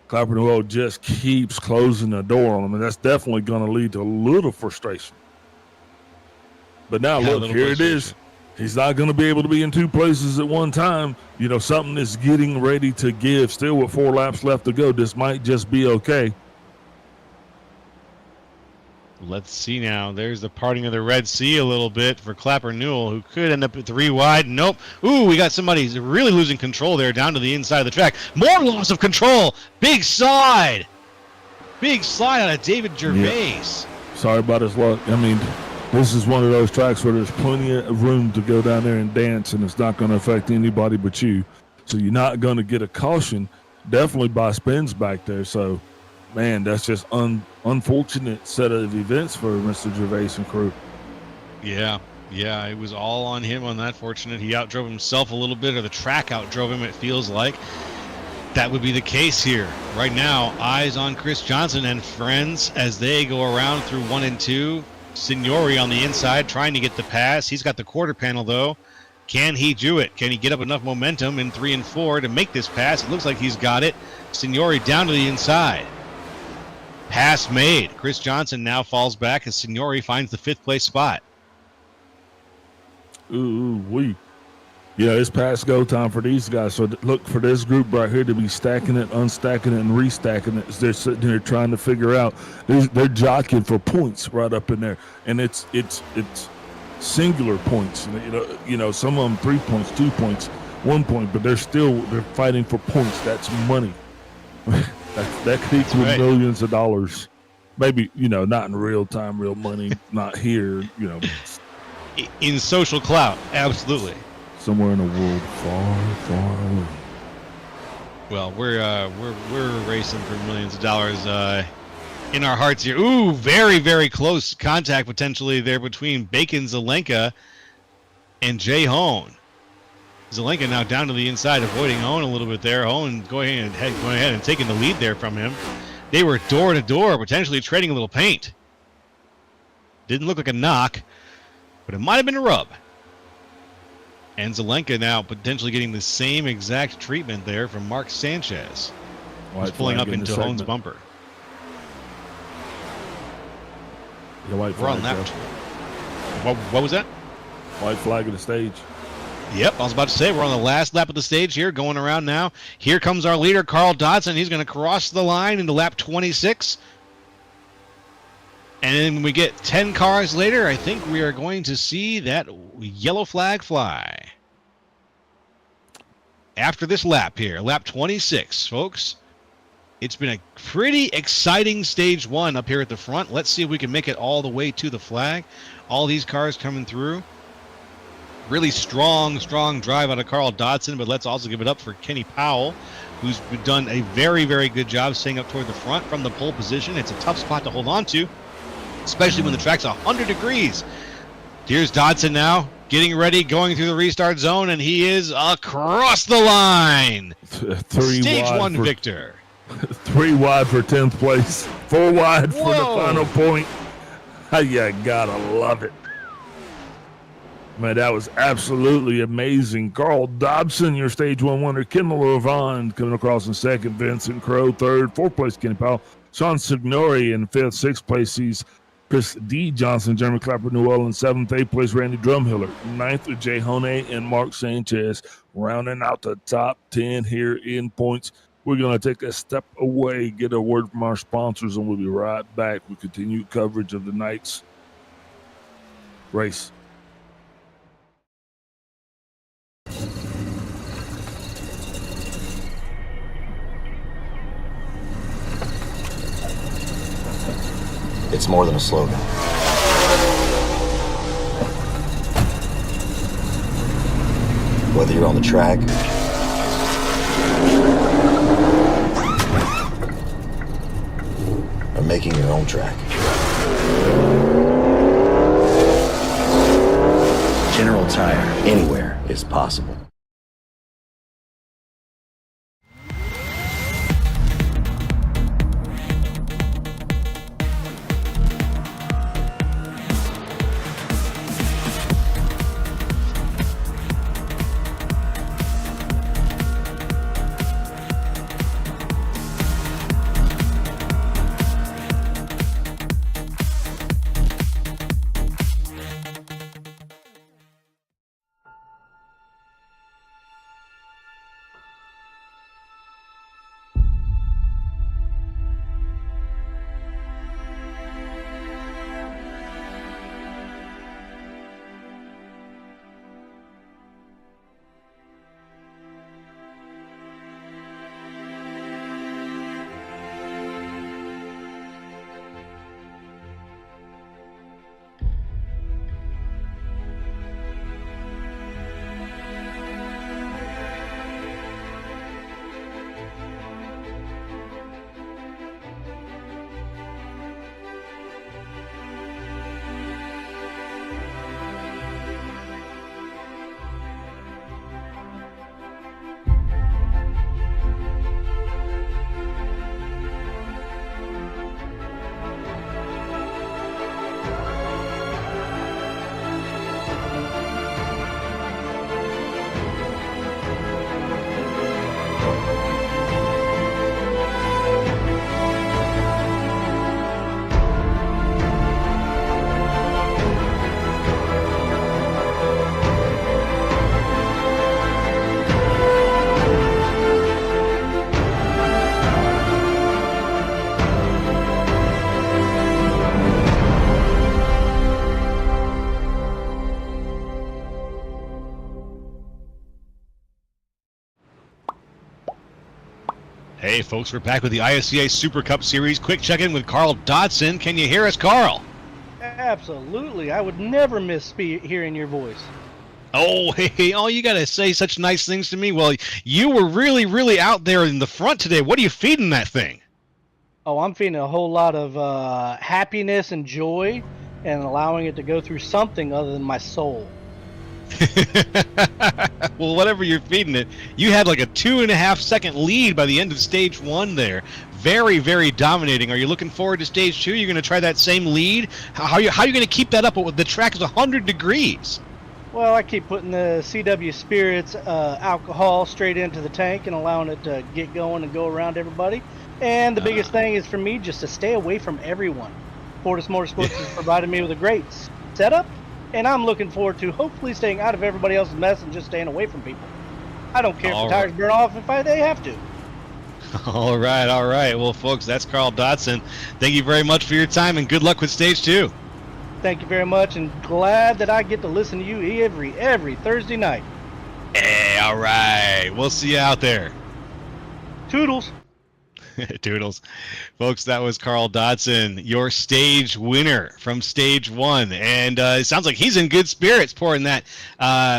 Clapper Newell just keeps closing the door on him, and that's definitely going to lead to a little frustration. But now, look, here it is. He's not going to be able to be in 2 places at one time. You know, something is getting ready to give. Still with 4 laps left to go, this might just be okay. Let's see now. There's the parting of the Red Sea a little bit for Clapper Newell, who could end up at 3 wide. Nope. Ooh, we got somebody who's really losing control there down to the inside of the track. More loss of control. Big slide. Big slide out of David Gervais. Yeah. Sorry about his luck. I mean, this is one of those tracks where there's plenty of room to go down there and dance, and it's not going to affect anybody but you. So you're not going to get a caution, definitely by spins back there. So, man, that's just unfortunate set of events for Mr. Gervais and crew. Yeah, it was all on him on that. Fortunate he outdrove himself a little bit, or the track outdrove him, it feels like. That would be the case here. Right now, eyes on Chris Johnson and friends as they go around through 1 and 2. Signori on the inside trying to get the pass. He's got the quarter panel, though. Can he do it? Can he get up enough momentum in 3 and 4 to make this pass? It looks like he's got it. Signori down to the inside. Pass made. Chris Johnson now falls back as Signori finds the 5th place spot. Yeah, it's past go time for these guys. So look for this group right here to be stacking it, unstacking it, and restacking it. They're sitting here trying to figure out. They're jockeying for points right up in there, and it's singular points. You know, some of them 3 points, 2 points, 1 point, but they're fighting for points. That's money. That could equal millions of dollars. Maybe, not in real time, real money, not here, In social clout, absolutely. Somewhere in the world far, far away. Well, we're racing for millions of dollars in our hearts here. Ooh, very, very close contact potentially there between Bacon Zelenka and Jay Hone. Zelenka now down to the inside, avoiding Hone a little bit there. Hone going ahead and taking the lead there from him. They were door to door, potentially trading a little paint. Didn't look like a knock, but it might have been a rub. And Zelenka now potentially getting the same exact treatment there from Mark Sanchez. He's pulling up into Hone's bumper. The white We're on flag, that. What was that? White flag of the stage. Yep, I was about to say, we're on the last lap of the stage here, going around now. Here comes our leader, Carl Dodson. He's going to cross the line into lap 26. And then when we get 10 cars later, I think we are going to see that yellow flag fly. After this lap here, lap 26, folks. It's been a pretty exciting stage one up here at the front. Let's see if we can make it all the way to the flag. All these cars coming through. Really strong drive out of Carl Dodson, but let's also give it up for Kenny Powell, who's done a very, very good job staying up toward the front from the pole position. It's a tough spot to hold on to, especially when the track's 100 degrees. Here's Dodson now, getting ready, going through the restart zone, and he is across the line. Stage one victor. 3 wide for 10th place, 4 wide for the final point. You gotta love it. Man, that was absolutely amazing. Carl Dobson, your stage one winner. Kendall Irvine coming across in second. Vincent Crowe, third. Fourth place, Kenny Powell. Sean Signori in fifth. Sixth place, he's Chris D. Johnson. Jeremy Clapper, Newell in seventh. Eighth place, Randy Drumhiller. Ninth, Jay Hone and Mark Sanchez. Rounding out the top 10 here in points. We're going to take a step away, get a word from our sponsors, and we'll be right back with continued coverage of the night's race. It's more than a slogan. Whether you're on the track or making your own track, General Tire, anywhere is possible. Hey, folks, we're back with the ISCA Super Cup Series. Quick check-in with Carl Dodson. Can you hear us, Carl? Absolutely. I would never miss hearing your voice. Oh, hey, oh, you got to say such nice things to me. Well, you were really, really out there in the front today. What are you feeding that thing? Oh, I'm feeling a whole lot of happiness and joy and allowing it to go through something other than my soul. Well, whatever you're feeding it, you had like a 2.5 second lead by the end of stage one there. Very, very dominating. Are you looking forward to stage two? You're going to try that same lead? How are you going to keep that up? The track is 100 degrees. Well, I keep putting the CW Spirits alcohol straight into the tank and allowing it to get going and go around everybody. And the biggest thing is for me just to stay away from everyone. Fortis Motorsports has provided me with a great setup and I'm looking forward to hopefully staying out of everybody else's mess and just staying away from people. I don't care if the tires burn off if they have to. All right. Well, folks, that's Carl Dodson. Thank you very much for your time, and good luck with Stage 2. Thank you very much, and glad that I get to listen to you every Thursday night. Hey, all right. We'll see you out there. Toodles. Toodles. Folks, that was Carl Dodson, your stage winner from Stage 1. And it sounds like he's in good spirits pouring that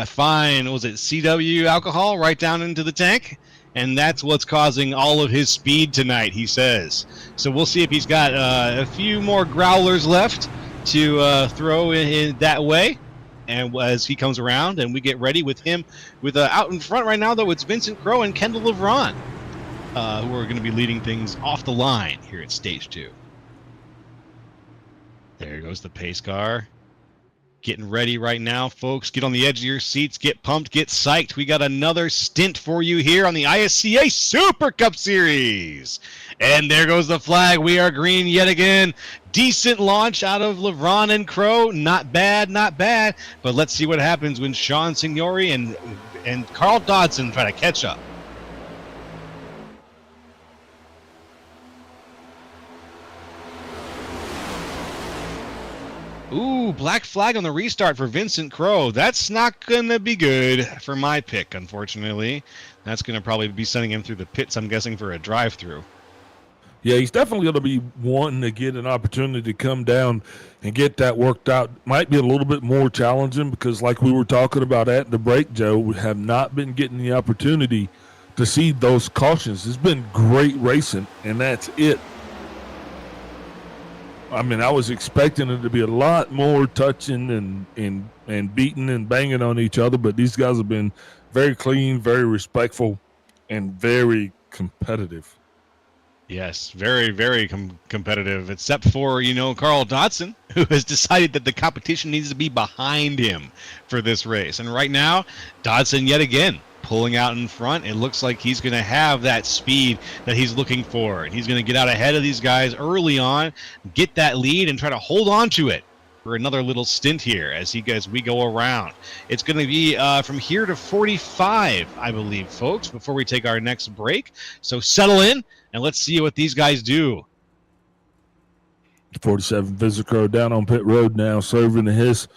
fine, was it CW alcohol right down into the tank? And that's what's causing all of his speed tonight, he says. So we'll see if he's got a few more growlers left to throw in that way. And as he comes around and we get ready with him, with out in front right now, though, it's Vincent Crowe and Kendall LeVron, who are going to be leading things off the line here at Stage 2. There goes the pace car. Getting ready right now, folks. Get on the edge of your seats. Get pumped. Get psyched. We got another stint for you here on the ISCA Super Cup Series. And there goes the flag. We are green yet again. Decent launch out of LeVron and Crowe. Not bad, not bad. But let's see what happens when Sean Signori and Carl Dodson try to catch up. Ooh, black flag on the restart for Vincent Crowe. That's not going to be good for my pick, unfortunately. That's going to probably be sending him through the pits, I'm guessing, for a drive-through. Yeah, he's definitely going to be wanting to get an opportunity to come down and get that worked out. Might be a little bit more challenging because, like we were talking about at the break, Joe, we have not been getting the opportunity to see those cautions. It's been great racing, and that's it. I mean, I was expecting it to be a lot more touching and beating and banging on each other, but these guys have been very clean, very respectful, and very competitive. Yes, very, very competitive, except for, Carl Dodson, who has decided that the competition needs to be behind him for this race. And right now, Dodson yet again pulling out in front. It looks like he's going to have that speed that he's looking for. And he's going to get out ahead of these guys early on, get that lead, and try to hold on to it for another little stint here as we go around. It's going to be from here to 45, I believe, folks, before we take our next break. So settle in, and let's see what these guys do. 47 Vincent down on pit road now, serving his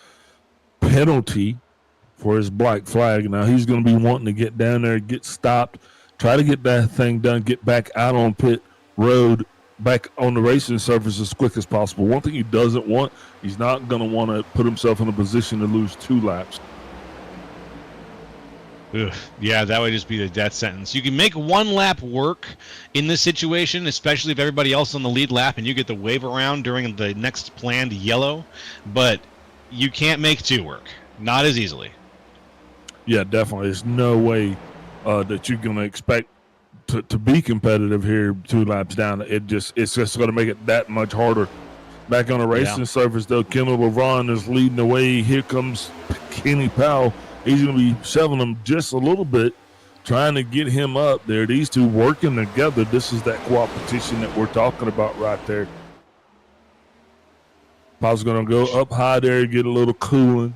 penalty for his black flag. Now he's going to be wanting to get down there, get stopped, try to get that thing done, get back out on pit road, back on the racing surface as quick as possible. One thing he doesn't want, he's not going to want to put himself in a position to lose 2 laps. Ugh, yeah, that would just be the death sentence. You can make 1 lap work in this situation, especially if everybody else on the lead lap and you get the wave around during the next planned yellow, but you can't make 2 work. Not as easily. Yeah, definitely. There's no way that you're going to expect to be competitive here 2 laps down. It's just going to make it that much harder. Back on the racing surface, though, Kendall LeVron is leading the way. Here comes Kenny Powell. He's going to be shoving him just a little bit, trying to get him up there. These two working together. This is that competition that we're talking about right there. Powell's going to go up high there, get a little cooling.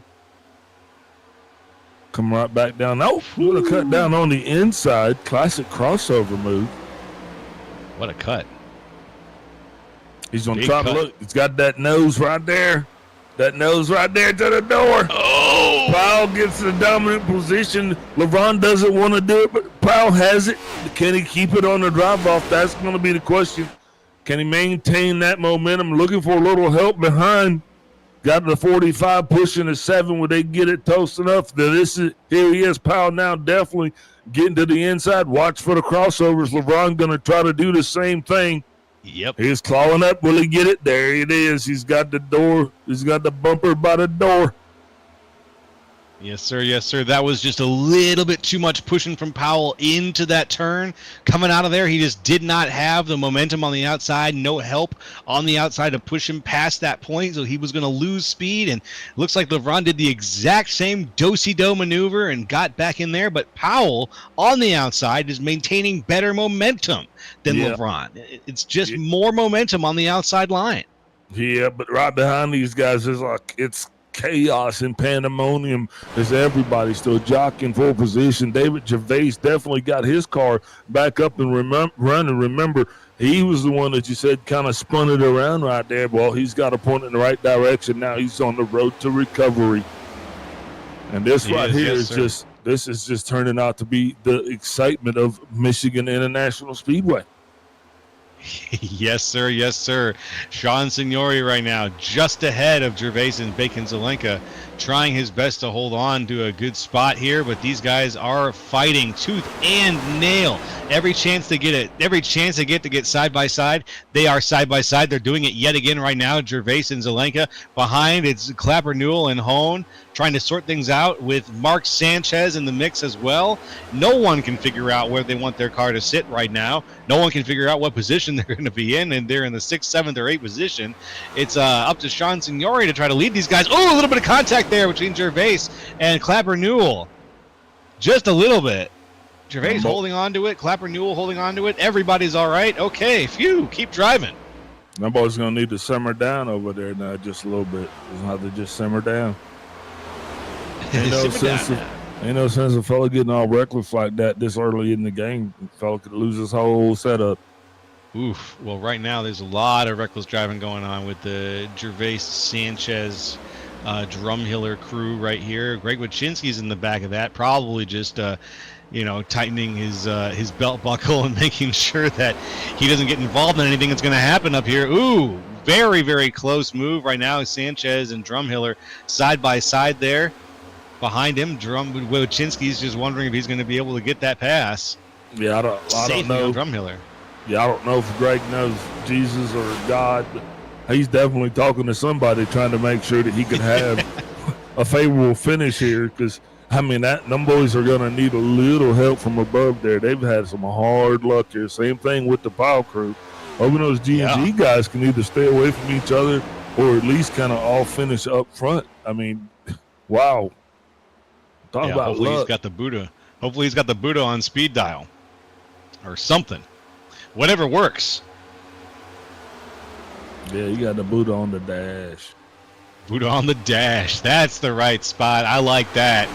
Come right back down. Oh, going to cut down on the inside. Classic crossover move. What a cut. He's going to try to look. He's got that nose right there. That nose right there to the door. Oh! Powell gets the dominant position. LeVron doesn't want to do it, but Powell has it. Can he keep it on the drive-off? That's going to be the question. Can he maintain that momentum? Looking for a little help behind. Got the 45 pushing the 7. Would they get it close enough? Here he is. Powell now definitely getting to the inside. Watch for the crossovers. LeVron going to try to do the same thing. Yep. He's clawing up. Will he get it? There it is. He's got the door. He's got the bumper by the door. Yes, sir. Yes, sir. That was just a little bit too much pushing from Powell into that turn. Coming out of there, he just did not have the momentum on the outside. No help on the outside to push him past that point, so he was going to lose speed. And it looks like LeVron did the exact same do-si-do maneuver and got back in there. But Powell on the outside is maintaining better momentum than LeVron. It's just more momentum on the outside line. Yeah, but right behind these guys is like it's chaos and pandemonium as everybody's still jockeying for position. David Gervais definitely got his car back up and running. Remember, he was the one that you said kind of spun it around right there. Well, he's got a point in the right direction. Now he's on the road to recovery. And this this is just turning out to be the excitement of Michigan International Speedway. Yes, sir. Yes, sir. Sean Signori right now just ahead of Gervais and Bacon-Zelenka, trying his best to hold on to a good spot here, but these guys are fighting tooth and nail. Every chance they get to get side by side, they are side by side. They're doing it yet again right now. Gervais and Zelenka behind. It's Clapper Newell and Hone trying to sort things out with Mark Sanchez in the mix as well. No one can figure out where they want their car to sit right now. No one can figure out what position they're going to be in, and they're in the 6th, 7th, or 8th position. It's up to Sean Signori to try to lead these guys. Oh, a little bit of contact there between Gervais and Clapper Newell. Just a little bit. Gervais holding on to it. Clapper Newell holding on to it. Everybody's all right. Okay, phew, keep driving. That boy's going to need to simmer down over there now just a little bit. He's going to have to just simmer down. Ain't no sense of fella getting all reckless like that this early in the game. Fella could lose his whole setup. Oof. Well, right now there's a lot of reckless driving going on with the Gervais Sanchez Drumhiller crew right here. Greg Wachinski's in the back of that, probably just tightening his belt buckle and making sure that he doesn't get involved in anything that's going to happen up here. Ooh, very, very close move right now. Sanchez and Drumhiller side by side there. Behind him, Wachinski's just wondering if he's going to be able to get that pass. Yeah, I don't know. Drumhiller. Yeah, I don't know if Greg knows Jesus or God, but he's definitely talking to somebody trying to make sure that he can have a favorable finish here, because them boys are going to need a little help from above there. They've had some hard luck here. Same thing with the Powell crew. Hoping those G&G guys can either stay away from each other or at least kind of all finish up front. I mean, wow. Talk about hopefully luck. He's got the Buddha. Hopefully he's got the Buddha on speed dial or something. Whatever works. Yeah, you got the Buddha on the dash. Buddha on the dash. That's the right spot. I like that.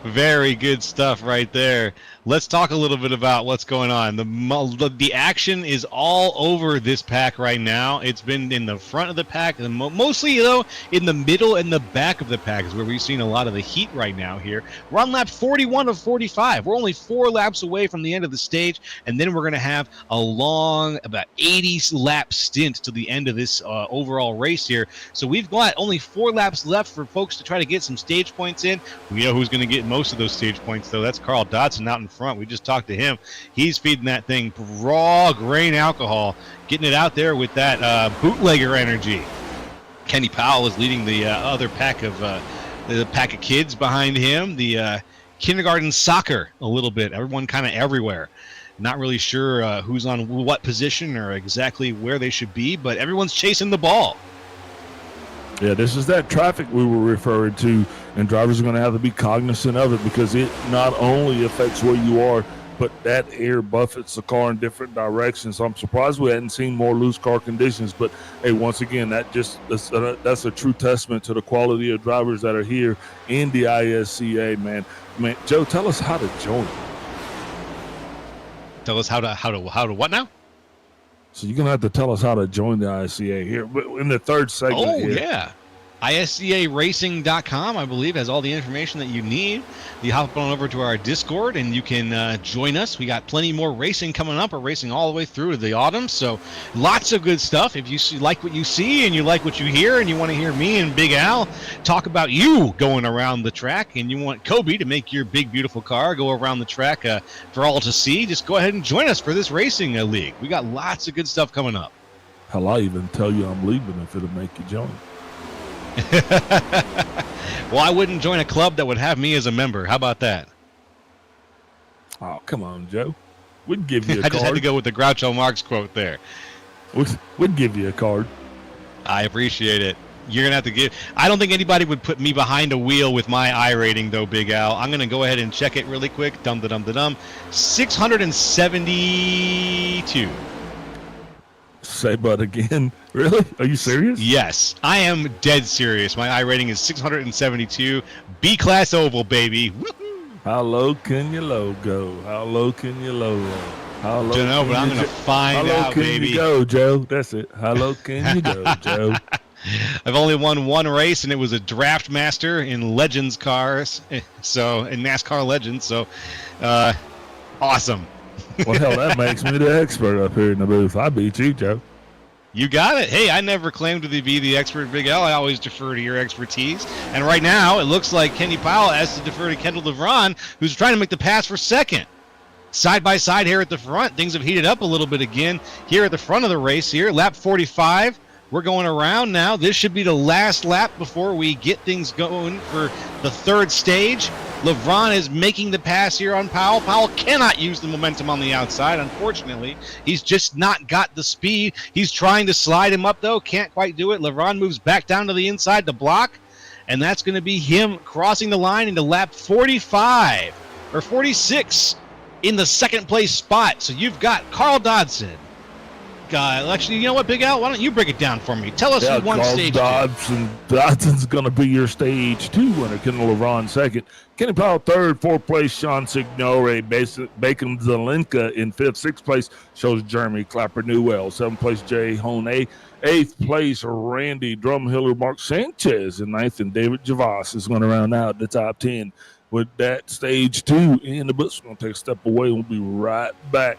Very good stuff right there. Let's talk a little bit about what's going on. The action is all over this pack right now. It's been in the front of the pack, and mostly, though, in the middle and the back of the pack is where we've seen a lot of the heat right now here. We're on lap 41 of 45. We're only 4 laps away from the end of the stage, and then we're going to have a long, about 80-lap stint to the end of this overall race here. So we've got only 4 laps left for folks to try to get some stage points in. We know who's going to get most of those stage points, though. That's Carl Dodson out in front. We just talked to him. He's feeding that thing raw grain alcohol, getting it out there with that bootlegger energy. Kenny Powell is leading the other pack of kids behind him. The kindergarten soccer a little bit. Everyone kind of everywhere. Not really sure who's on what position or exactly where they should be, but everyone's chasing the ball. Yeah, this is that traffic we were referring to, and drivers are going to have to be cognizant of it because it not only affects where you are, but that air buffets the car in different directions. So I'm surprised we hadn't seen more loose car conditions. But, hey, once again, that's a true testament to the quality of drivers that are here in the ISCA, man. Joe, tell us how to join. Tell us how to what now? So you're going to have to tell us how to join the ISCA here in the third segment. Oh, yeah. ISCARacing.com, I believe, has all the information that you need. You hop on over to our Discord, and you can join us. We got plenty more racing coming up. We're racing all the way through to the autumn, so lots of good stuff. If you like what you see and you like what you hear and you want to hear me and Big Al talk about you going around the track and you want Kobe to make your big, beautiful car go around the track for all to see, just go ahead and join us for this racing league. We got lots of good stuff coming up. Hell, I even tell you I'm leaving if it'll make you join. Well, I wouldn't join a club that would have me as a member. How about that? Oh, come on, Joe. We'd give you a card. I just had to go with the Groucho Marx quote there. We'd give you a card. I appreciate it. You're going to have to give. I don't think anybody would put me behind a wheel with my I rating, though, Big Al. I'm going to go ahead and check it really quick. 672. Say but again. Really? Are you serious? Yes, I am dead serious. My I rating is 672. B-class oval, baby. Woo-hoo. How low can your low go? How low can your low go? How low Don't know, can but I'm you gonna jo- find How low out, can baby. you go, Joe? That's it. How low can you go, Joe? I've only won one race, and it was a draft master in Legends cars, so in NASCAR Legends. So, awesome. Well, hell, that makes me the expert up here in the booth. I beat you, Joe. You got it. Hey, I never claimed to be the expert, Big L. I always defer to your expertise. And right now, it looks like Kenny Powell has to defer to Kendall DeVron, who's trying to make the pass for second. Side by side here at the front, things have heated up a little bit again here at the front of the race here. Lap 45. We're going around now. This should be the last lap before we get things going for the third stage. LeBron is making the pass here on Powell. Powell cannot use the momentum on the outside, unfortunately. He's just not got the speed. He's trying to slide him up, though. Can't quite do it. LeBron moves back down to the inside to block, and that's going to be him crossing the line into lap 45 or 46 in the second place spot. So you've got Carl Dodson. Actually, you know what, Big Al? Why don't you break it down for me? Tell us who won Carl stage 2. Dodson's going to be your stage 2 winner. Kendall LeBron second. Kenny Powell third. Fourth place, Sean Signore. Bacon Zelenka in fifth. Sixth place shows Jeremy Clapper Newell. Seventh place, Jay Hone. Eighth place, Randy Drumhiller. Mark Sanchez in ninth. And David Javas is going to round out the top 10 with that stage 2 in the books. We're going to take a step away. We'll be right back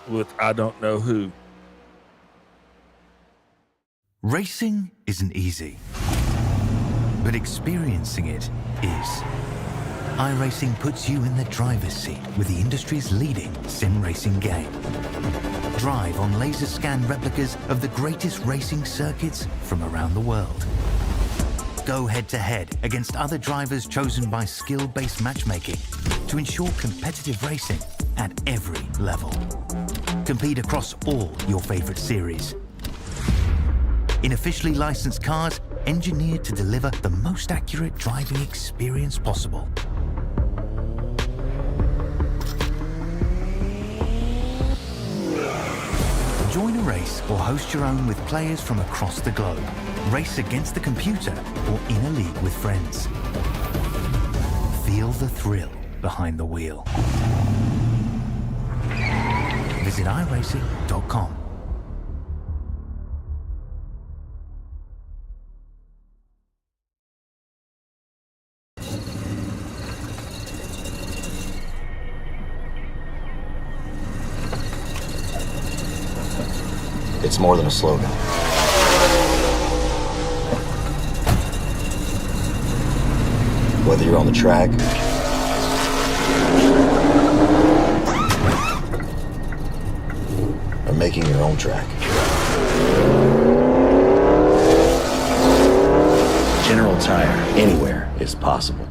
with I Don't Know Who. Racing isn't easy, but experiencing it is. iRacing puts you in the driver's seat with the industry's leading sim racing game. Drive on laser scan replicas of the greatest racing circuits from around the world. Go head to head against other drivers chosen by skill-based matchmaking to ensure competitive racing at every level. Compete across all your favorite series. In officially licensed cars, engineered to deliver the most accurate driving experience possible. Join a race or host your own with players from across the globe. Race against the computer or in a league with friends. Feel the thrill behind the wheel. Visit iRacing.com. It's more than a slogan. Whether you're on the track or making your own track, General Tire, anywhere is possible.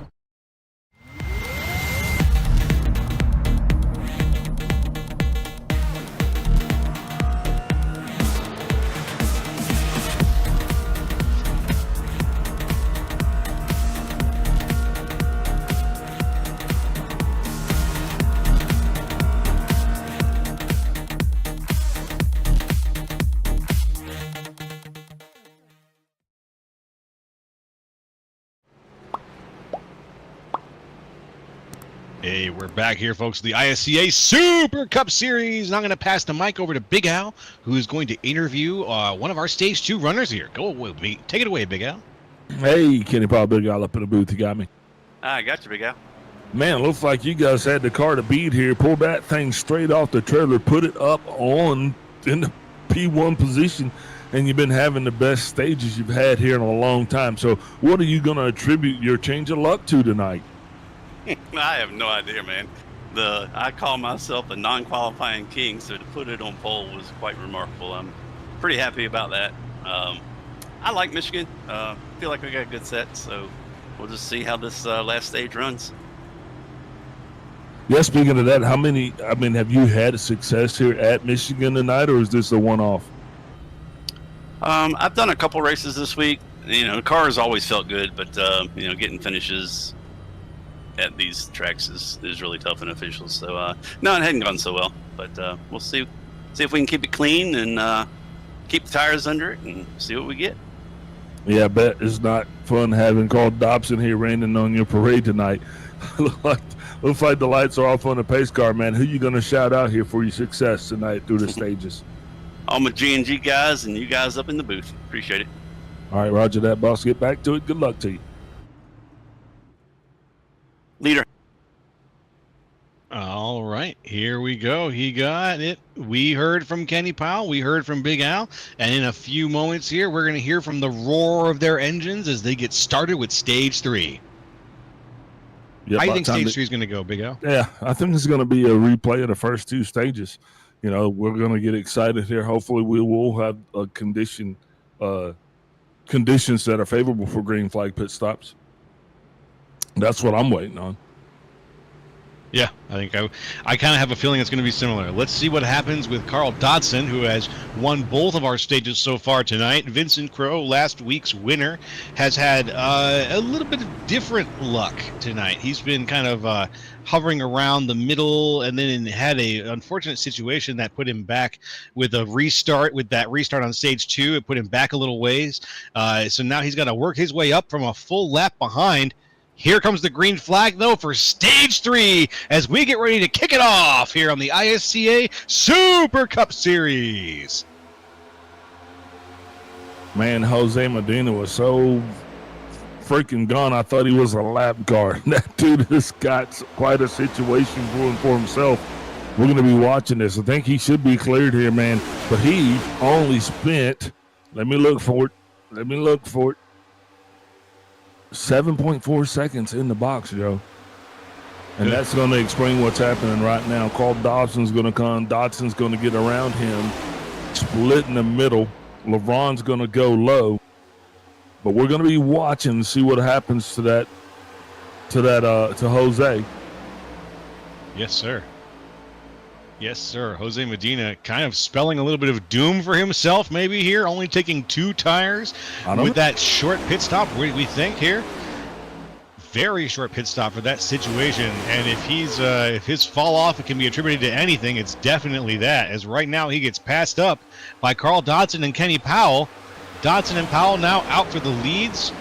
Hey, we're back here, folks. The ISCA Super Cup Series. And I'm going to pass the mic over to Big Al, who is going to interview one of our Stage 2 runners here. Go with me. Take it away, Big Al. Hey, Kenny Powell, Big Al up in the booth. You got me. I got you, Big Al. Man, looks like you guys had the car to beat here. Pull that thing straight off the trailer, put it up on in the P1 position, and you've been having the best stages you've had here in a long time. So what are you going to attribute your change of luck to tonight? I have no idea, man. I call myself a non-qualifying king, so to put it on pole was quite remarkable. I'm pretty happy about that. I like Michigan. Feel like we got a good set, so we'll just see how this last stage runs. Yeah, speaking of that, have you had a success here at Michigan tonight, or is this a one-off? I've done a couple races this week. The car has always felt good, but getting finishes at these tracks is really tough in officials. So no, it hadn't gone so well, but we'll see if we can keep it clean and keep the tires under it and see what we get. Yeah, I bet it's not fun having Carl Dobson here raining on your parade tonight. Looks like the lights are off on the pace car, man. Who you going to shout out here for your success tonight through the stages? All my G&G guys and you guys up in the booth. Appreciate it. All right, roger that, boss. Get back to it. Good luck to you. Leader. All right, here we go. He got it. We heard from Kenny Powell. We heard from Big Al. And in a few moments here, we're going to hear from the roar of their engines as they get started with Stage 3. Yep, How do you think Stage 3 is going to go, Big Al? Yeah, I think it's going to be a replay of the first two stages. You know, we're going to get excited here. Hopefully, we will have a conditions that are favorable for green flag pit stops. That's what I'm waiting on. Yeah, I think I kind of have a feeling it's going to be similar. Let's see what happens with Carl Dodson, who has won both of our stages so far tonight. Vincent Crowe, last week's winner, has had a little bit of different luck tonight. He's been kind of hovering around the middle, and then had a unfortunate situation that put him back with a restart. With that restart on stage 2, it put him back a little ways. So now he's got to work his way up from a full lap behind. Here comes the green flag, though, for Stage 3 as we get ready to kick it off here on the ISCA Super Cup Series. Man, Jose Medina was so freaking gone. I thought he was a lap car. That dude has got quite a situation brewing for himself. We're going to be watching this. I think he should be cleared here, man. But he only spent, let me look for it. 7.4 seconds in the box, Joe. And that's going to explain what's happening right now. Carl Dobson's going to come. Dodson's going to get around him, split in the middle. LeBron's going to go low. But we're going to be watching and see what happens to Jose. Yes, sir. Yes, sir. Jose Medina kind of spelling a little bit of doom for himself maybe here, only taking 2 tires with that short pit stop. We think here, very short pit stop for that situation. And if his fall off, it can be attributed to anything, it's definitely that. As right now he gets passed up by Carl Dodson and Kenny Powell. Dodson and Powell now out for the leads,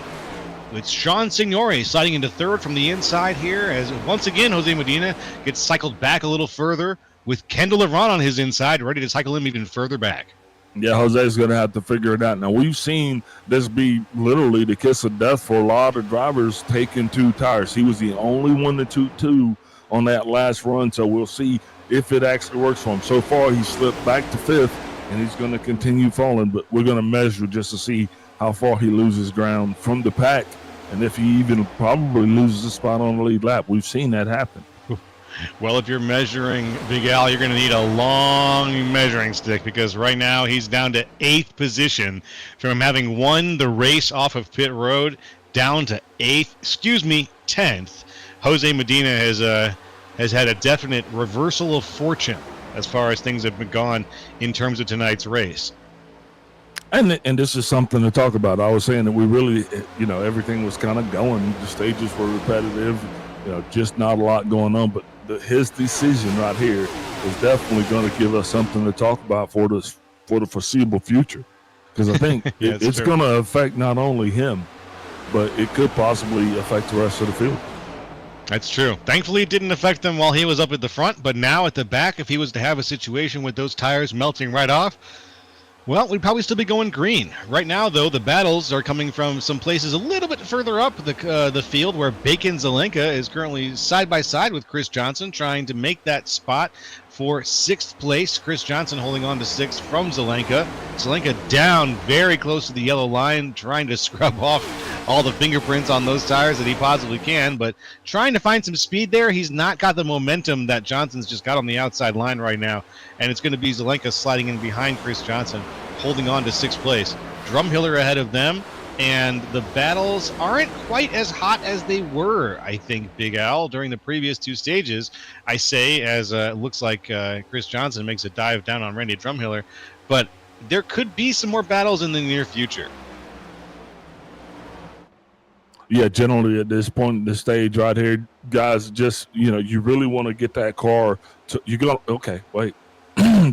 with Sean Signori sliding into third from the inside here, as once again Jose Medina gets cycled back a little further, with Kendall LeBron on his inside, ready to cycle him even further back. Yeah, Jose's going to have to figure it out. Now, we've seen this be literally the kiss of death for a lot of drivers taking 2 tires. He was the only one to toot 2 on that last run, so we'll see if it actually works for him. So far, he slipped back to 5th, and he's going to continue falling, but we're going to measure just to see how far he loses ground from the pack, and if he even probably loses a spot on the lead lap. We've seen that happen. Well, if you're measuring Big Al, you're going to need a long measuring stick, because right now he's down to 8th position from having won the race off of pit road, down to 10th. Jose Medina has had a definite reversal of fortune as far as things have been gone in terms of tonight's race. And this is something to talk about. I was saying that we really, everything was kind of going. The stages were repetitive, just not a lot going on, but his decision right here is definitely going to give us something to talk about for the foreseeable future, because I think it's going to affect not only him, but it could possibly affect the rest of the field. That's true. Thankfully, it didn't affect him while he was up at the front, but now at the back, if he was to have a situation with those tires melting right off, well, we'd probably still be going green. Right now, though, the battles are coming from some places a little bit further up the field, where Bacon Zelenka is currently side by side with Chris Johnson, trying to make that spot for 6th place. Chris Johnson holding on to 6th from Zelenka. Zelenka down very close to the yellow line, trying to scrub off all the fingerprints on those tires that he possibly can, but trying to find some speed there. He's not got the momentum that Johnson's just got on the outside line right now, and it's going to be Zelenka sliding in behind Chris Johnson, holding on to 6th place. Drumhiller ahead of them, and the battles aren't quite as hot as they were, I think, Big Al, during the previous 2 stages. I say, as it looks like Chris Johnson makes a dive down on Randy Drumhiller, but there could be some more battles in the near future. Yeah, generally at this point in the stage right here, guys, just, you really want to get that car to, okay, wait.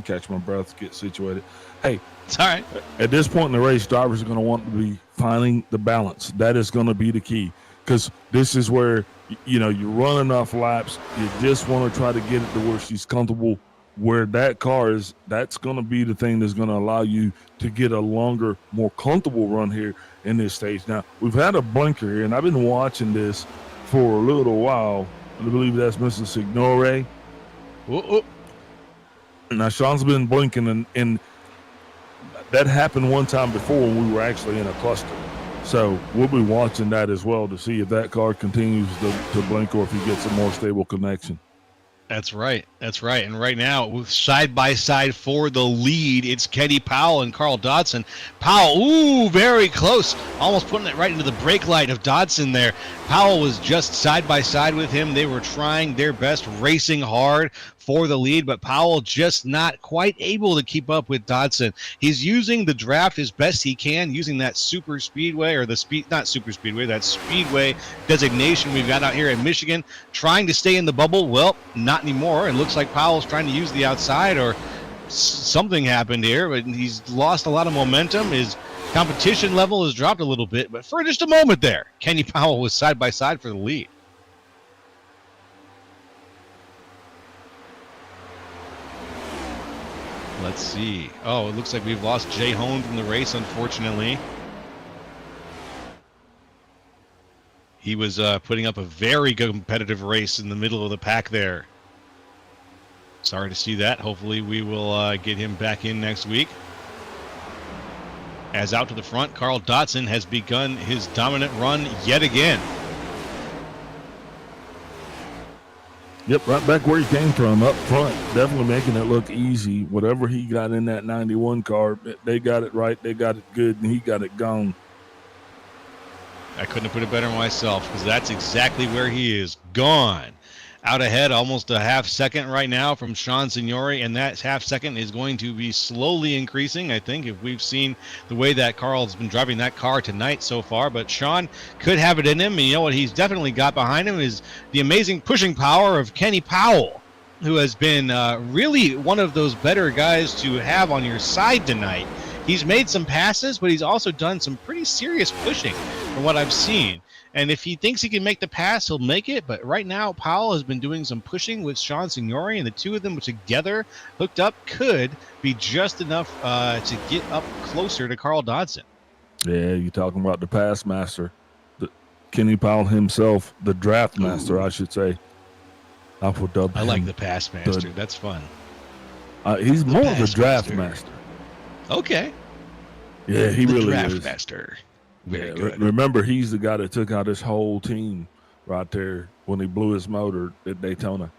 catch my breath, get situated. Hey, It's all right. at this point in the race, drivers are going to want to be finding the balance. That is going to be the key, because this is where, you run enough laps. You just want to try to get it to where she's comfortable, where that car is. That's going to be the thing that's going to allow you to get a longer, more comfortable run here in this stage. Now, we've had a blinker here, and I've been watching this for a little while. I believe that's Mrs. Signore. Now, Sean's been blinking, and that happened one time before when we were actually in a cluster. So we'll be watching that as well to see if that car continues to blink or if he gets a more stable connection. That's right. That's right. And right now, with side by side for the lead, it's Kenny Powell and Carl Dodson. Powell, very close, almost putting it right into the brake light of Dodson there. Powell was just side by side with him. They were trying their best, racing hard for the lead, but Powell just not quite able to keep up with Dodson. He's using the draft as best he can, using that super speedway, or not super speedway, that speedway designation we've got out here in Michigan, trying to stay in the bubble. Well, not anymore. It looks like Powell's trying to use the outside, or something happened here, but he's lost a lot of momentum. His competition level has dropped a little bit, but for just a moment there, Kenny Powell was side by side for the lead. Let's see. Oh, it looks like we've lost Jay Hone from the race, unfortunately. He was putting up a very good competitive race in the middle of the pack there. Sorry to see that. Hopefully we will get him back in next week. As out to the front, Carl Dodson has begun his dominant run yet again. Yep, right back where he came from, up front, definitely making it look easy. Whatever he got in that 91 car, they got it right, they got it good, and he got it gone. I couldn't have put it better myself, because that's exactly where he is. Gone. Out ahead, almost a half second right now from Sean Signore, and that half second is going to be slowly increasing, I think, if we've seen the way that Carl's been driving that car tonight so far. But Sean could have it in him, and you know what he's definitely got behind him is the amazing pushing power of Kenny Powell, who has been really one of those better guys to have on your side tonight. He's made some passes, but he's also done some pretty serious pushing from what I've seen. And if he thinks he can make the pass, he'll make it. But right now, Powell has been doing some pushing with Sean Signore, and the two of them together, hooked up, could be just enough to get up closer to Carl Dodson. Yeah, you're talking about the pass master, Kenny Powell himself, the draft master, I should say. I like the pass master. That's fun. He's more of a draft master. Okay. Yeah, he really draft is. Master. Very good. Remember, he's the guy that took out his whole team right there when he blew his motor at Daytona.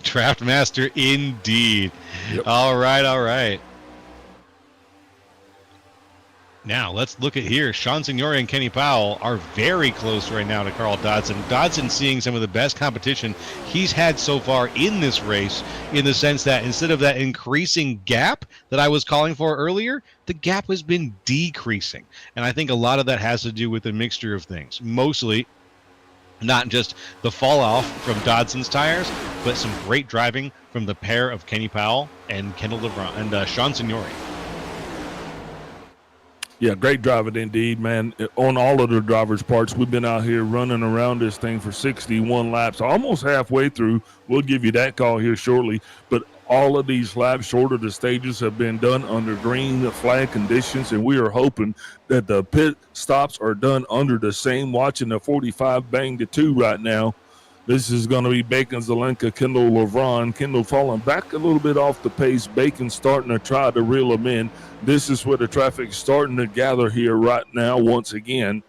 Draft master indeed. Yep. All right. Now, let's look at here. Sean Signore and Kenny Powell are very close right now to Carl Dodson. Dodson seeing some of the best competition he's had so far in this race, in the sense that instead of that increasing gap that I was calling for earlier, the gap has been decreasing. And I think a lot of that has to do with a mixture of things. Mostly not just the fall off from Dodson's tires, but some great driving from the pair of Kenny Powell and Kendall LeBron and Sean Signore. Yeah, great driving indeed, man. On all of the drivers' parts, we've been out here running around this thing for 61 laps, almost halfway through. We'll give you that call here shortly. But all of these laps, short of the stages, have been done under green flag conditions, and we are hoping that the pit stops are done under the same. Watching the 45 bang to 2 right now. This is going to be Bacon, Zelenka, Kendall, LeBron. Kendall falling back a little bit off the pace. Bacon starting to try to reel him in. This is where the traffic's starting to gather here right now once again.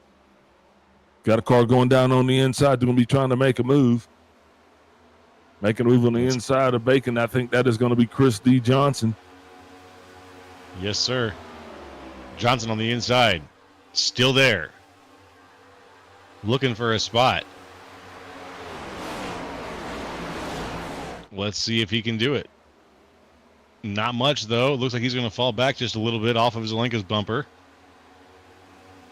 Got a car going down on the inside. They're going to be trying to make a move. Make a move on the inside of Bacon. I think that is going to be Chris D. Johnson. Yes, sir. Johnson on the inside. Still there. Looking for a spot. Let's see if he can do it. Not much, though. It looks like he's going to fall back just a little bit off of Zelenka's bumper.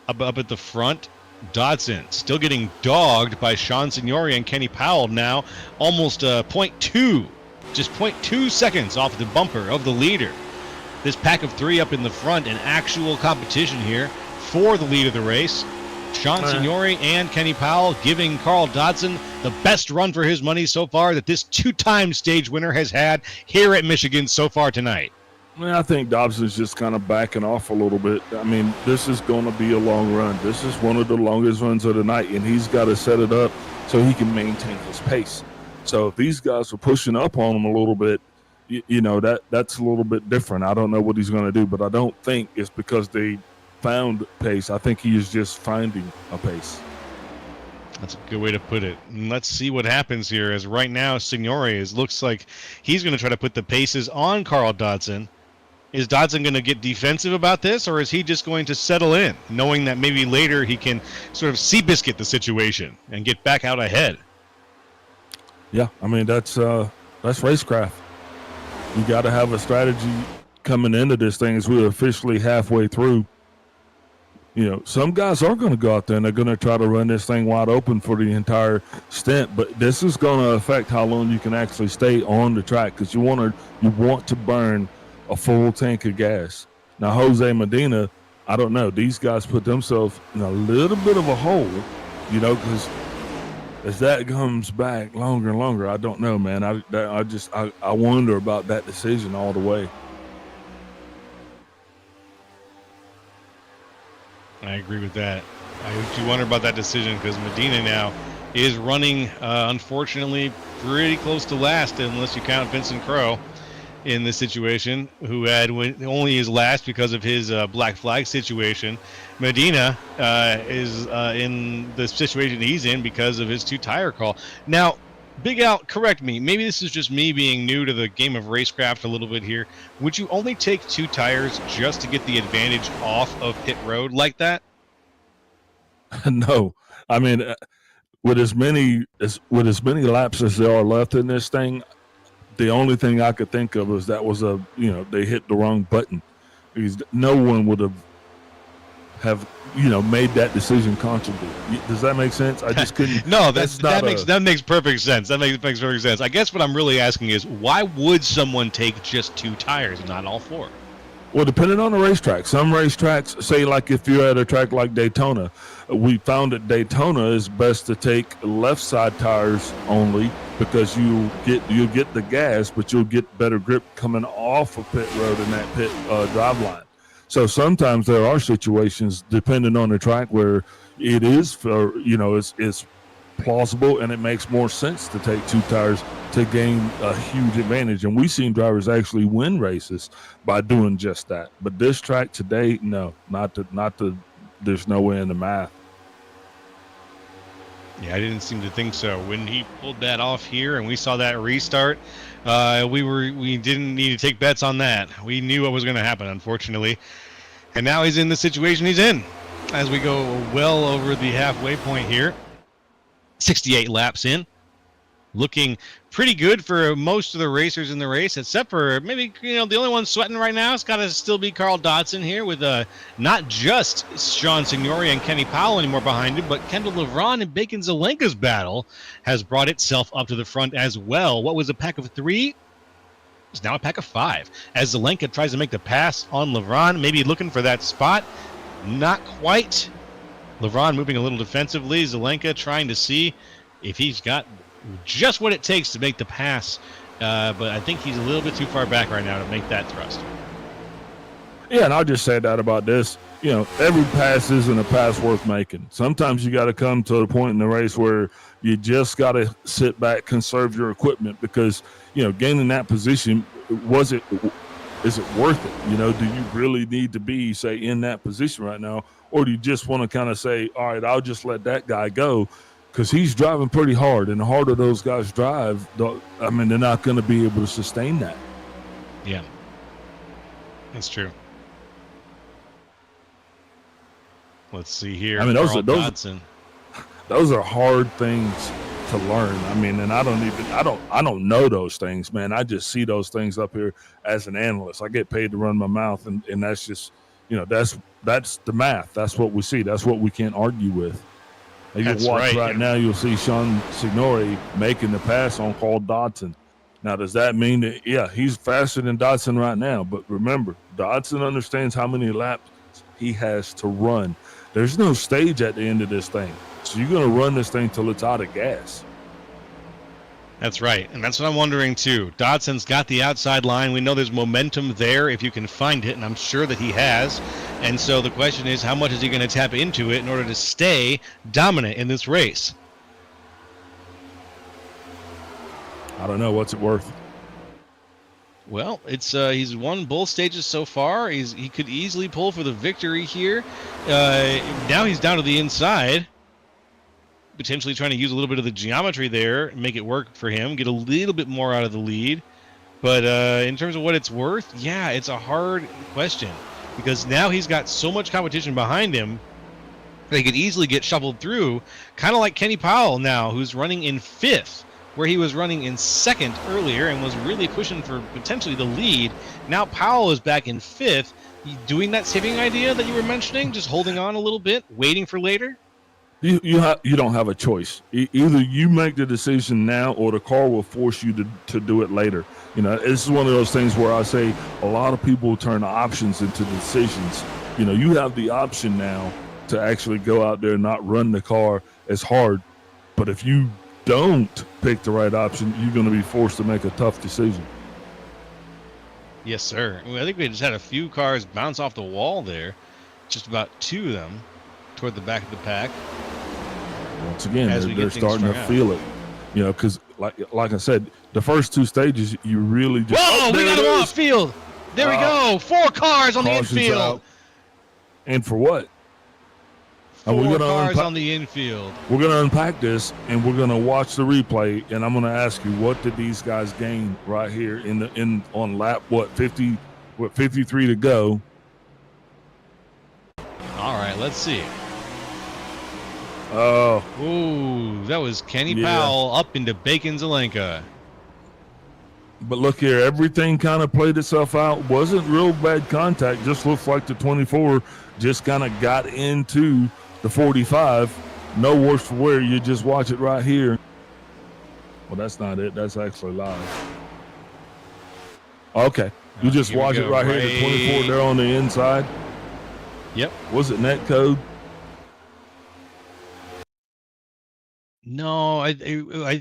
Up at the front, Dodson still getting dogged by Sean Signore and Kenny Powell now. Almost 0.2 just 0.2 seconds off the bumper of the leader. This pack of 3 up in the front, an actual competition here for the lead of the race. Sean Signori and Kenny Powell giving Carl Dodson the best run for his money so far that this 2-time stage winner has had here at Michigan so far tonight. Well, I think Dobson's just kind of backing off a little bit. I mean, this is going to be a long run. This is one of the longest runs of the night, and he's got to set it up so he can maintain his pace. So if these guys are pushing up on him a little bit, that's a little bit different. I don't know what he's going to do, but I don't think it's because they found pace. I think he is just finding a pace. That's a good way to put it. And let's see what happens here, as right now Signore looks like he's going to try to put the paces on Carl Dodson. Is Dodson going to get defensive about this, or is he just going to settle in, knowing that maybe later he can sort of Seabiscuit the situation and get back out ahead? Yeah, I mean, that's racecraft. You got to have a strategy coming into this thing as we're officially halfway through. Some guys are going to go out there and they're going to try to run this thing wide open for the entire stint, but this is going to affect how long you can actually stay on the track, because you want to burn a full tank of gas. Now, Jose Medina, I don't know. These guys put themselves in a little bit of a hole, because as that comes back longer and longer, I don't know, man. I wonder about that decision all the way. I agree with that. I do wonder about that decision, because Medina now is running, unfortunately, pretty close to last, unless you count Vincent Crowe in this situation, who had only his last because of his black flag situation. Medina is in the situation he's in because of his 2-tire call. Now, Big Al, correct me. Maybe this is just me being new to the game of racecraft a little bit here. Would you only take 2 tires just to get the advantage off of pit road like that? No. I mean, with as many laps as there are left in this thing, the only thing I could think of is that was they hit the wrong button. Because no one would have made that decision consciously. Does that make sense? I just couldn't. No, that makes perfect sense. That makes perfect sense. I guess what I'm really asking is, why would someone take just 2 tires and not all 4? Well, depending on the racetrack. Some racetracks, say like if you're at a track like Daytona, we found at Daytona is best to take left side tires only, because you'll get the gas, but you'll get better grip coming off of pit road and that pit drive line. So sometimes there are situations, depending on the track, where it is it's plausible and it makes more sense to take 2 tires to gain a huge advantage. And we've seen drivers actually win races by doing just that. But this track today, no, not the. There's no way in the math. Yeah, I didn't seem to think so. When he pulled that off here and we saw that restart, we didn't need to take bets on that. We knew what was going to happen, unfortunately. And now he's in the situation he's in as we go well over the halfway point here. 68 laps in. Looking pretty good for most of the racers in the race, except for maybe, the only one sweating right now. It's got to still be Carl Dodson here, with not just Sean Signori and Kenny Powell anymore behind him, but Kendall LeVron and Bacon Zelenka's battle has brought itself up to the front as well. What was a pack of 3? It's now a pack of 5. As Zelenka tries to make the pass on LeVron, maybe looking for that spot. Not quite. LeVron moving a little defensively. Zelenka trying to see if he's got just what it takes to make the pass, but I think he's a little bit too far back right now to make that thrust. Yeah, and I'll just say that about this. Every pass isn't a pass worth making. Sometimes you got to come to a point in the race where you just got to sit back, conserve your equipment, because gaining that position, is it worth it? Do you really need to be, say, in that position right now, or do you just want to kind of say, all right, I'll just let that guy go? Because he's driving pretty hard, and the harder those guys drive, they're not going to be able to sustain that. Yeah, that's true. Let's see here. Those are hard things to learn. And I don't know those things, man. I just see those things up here as an analyst. I get paid to run my mouth, and that's just, that's the math. That's what we see. That's what we can't argue with. You watch right now, you'll see Sean Signori making the pass on Carl Dodson. Now, does that mean that, yeah, he's faster than Dodson right now? But remember, Dodson understands how many laps he has to run. There's no stage at the end of this thing. So you're going to run this thing till it's out of gas. That's right, and that's what I'm wondering too. Dodson's got the outside line. We know there's momentum there if you can find it, and I'm sure that he has. And so the question is, how much is he going to tap into it in order to stay dominant in this race? I don't know. What's it worth? Well, it's he's won both stages so far. He could easily pull for the victory here. Now he's down to the inside, potentially trying to use a little bit of the geometry there and make it work for him, get a little bit more out of the lead. But in terms of what it's worth, yeah, it's a hard question because now he's got so much competition behind him that he could easily get shuffled through, kind of like Kenny Powell now, who's running in 5th, where he was running in 2nd earlier and was really pushing for potentially the lead. Now Powell is back in 5th, doing that saving idea that you were mentioning, just holding on a little bit, waiting for later. You don't have a choice. Either you make the decision now, or the car will force you to do it later. You know, this is one of those things where I say a lot of people turn options into decisions. You know, you have the option now to actually go out there and not run the car as hard. But if you don't pick the right option, you're going to be forced to make a tough decision. Yes, sir. I think we just had a few cars bounce off the wall there, just about 2 of them toward the back of the pack. Once again, they're starting to feel it, you know, because like I said, the first 2 stages, you really just... Whoa, we got him off field. There we go. 4 cars on the infield. Out. And for what? 4 cars on the infield. We're going to unpack this, and we're going to watch the replay, and I'm going to ask you, what did these guys gain right here on lap 53 to go? All right, let's see. Oh. Ooh, that was Kenny Powell up into Bacon Zelenka. But look here, everything kind of played itself out. Wasn't real bad contact. Just looks like the 24 just kind of got into the 45. No worse for wear. You just watch it right here. Well, that's not it. That's actually live. Okay. You just watch it right here. The 24 there on the inside. Yep. Was it net code? No, I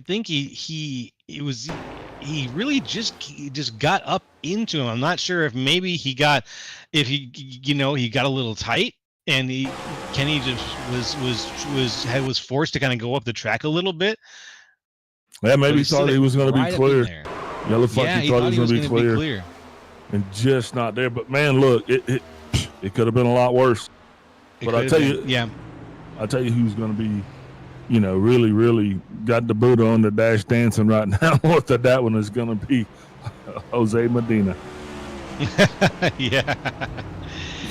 think he really just got up into him. I'm not sure if maybe he got a little tight, and Kenny just was forced to kind of go up the track a little bit. Yeah, maybe he thought he was going to be clear. Yeah, looks like he thought he was going to be clear, and just not there. But man, look, it could have been a lot worse. But I tell you, I tell you who's going to be, you know, really, really got the Buddha on the dash dancing right now. What that one is going to be, Jose Medina. Yeah.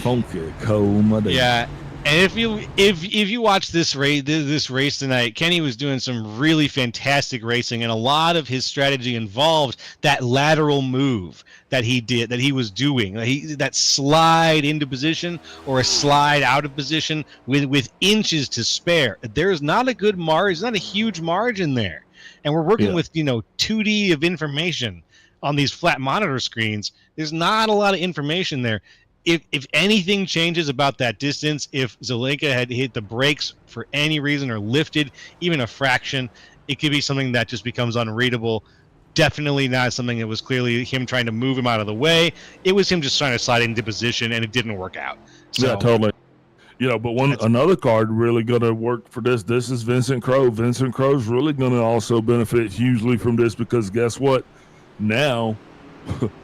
Funky Cole Medina. Yeah. And if you watch this race tonight, Kenny was doing some really fantastic racing, and a lot of his strategy involved that lateral move that he was doing, that slide into position or a slide out of position with inches to spare. There's not a good margin, not a huge margin there, and we're working with 2D of information on these flat monitor screens. There's not a lot of information there. If anything changes about that distance, if Zelenka had hit the brakes for any reason or lifted even a fraction, it could be something that just becomes unreadable. Definitely not something that was clearly him trying to move him out of the way. It was him just trying to slide into position, and it didn't work out. So, yeah, totally. But another card really going to work for this. This is Vincent Crowe. Vincent Crowe's really going to also benefit hugely from this, because guess what? Now,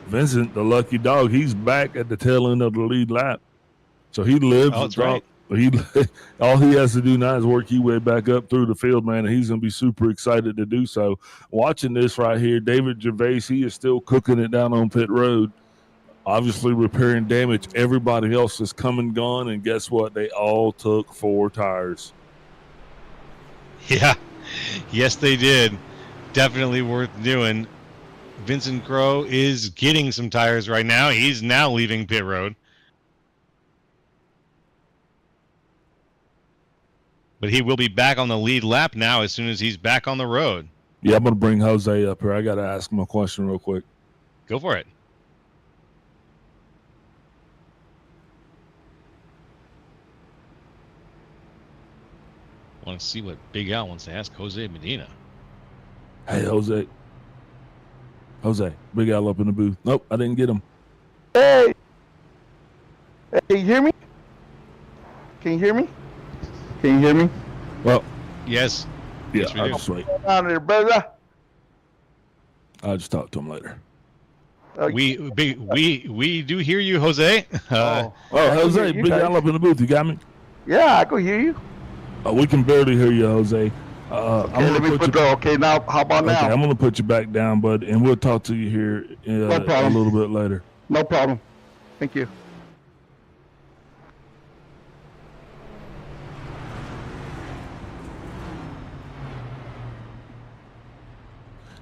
Vincent, the lucky dog, he's back at the tail end of the lead lap. So he lives. Oh, that's right. All he has to do now is work his way back up through the field, man, and he's going to be super excited to do so. Watching this right here, David Gervais, he is still cooking it down on pit road, obviously repairing damage. Everybody else is come and gone, and guess what? They all took 4 tires. Yeah. Yes, they did. Definitely worth doing. Vincent Crowe is getting some tires right now. He's now leaving pit road. But he will be back on the lead lap now as soon as he's back on the road. Yeah, I'm gonna bring Jose up here. I gotta ask him a question real quick. Go for it. Want to see what Big Al wants to ask Jose Medina. Hey, Jose. Jose, Big Al up in the booth. Nope, I didn't get him. Hey! Hey, can you hear me? Can you hear me? Can you hear me? Well, Yes. yeah, Yes, we I'll do. just wait. Down there, brother. I'll just talk to him later. We do hear you, Jose. Oh, I can Jose, hear you Big guys. Al up in the booth. You got me? Yeah, I can hear you. We can barely hear you, Jose. Okay, let me put the. Okay, now how about Okay, now? I'm gonna put you back down, bud, and we'll talk to you here No a problem. little bit later. No problem. Thank you.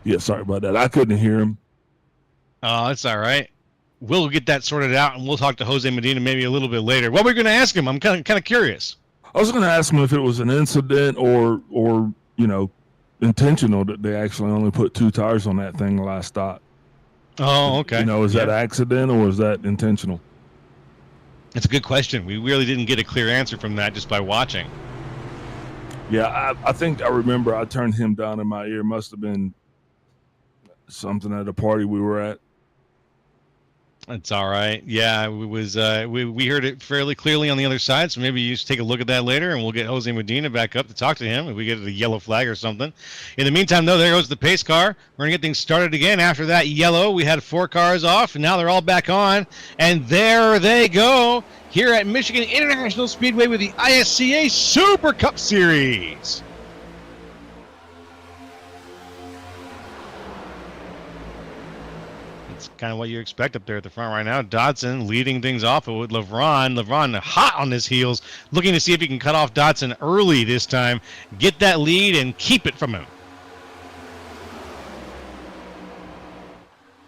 Yeah, sorry about that. I couldn't hear him. Oh, it's all right. We'll get that sorted out, and we'll talk to Jose Medina maybe a little bit later. What were we going to ask him? I'm kind of curious. I was gonna ask him if it was an incident or intentional that they actually only put 2 tires on that thing last stop. Oh, okay. Is that accident or is that intentional? It's a good question. We really didn't get a clear answer from that just by watching. Yeah, I think I remember I turned him down in my ear. Must have been something at a party we were at. It's all right. Yeah, it was. We heard it fairly clearly on the other side, so maybe you should take a look at that later, and we'll get Jose Medina back up to talk to him if we get a yellow flag or something. In the meantime, though, there goes the pace car. We're gonna get things started again. After that yellow, we had 4 cars off, and now they're all back on, and there they go here at Michigan International Speedway with the ISCA Super Cup Series. Kind of what you expect up there at the front right now. Dodson leading things off with LeVron. LeVron hot on his heels, looking to see if he can cut off Dodson early this time, get that lead, and keep it from him.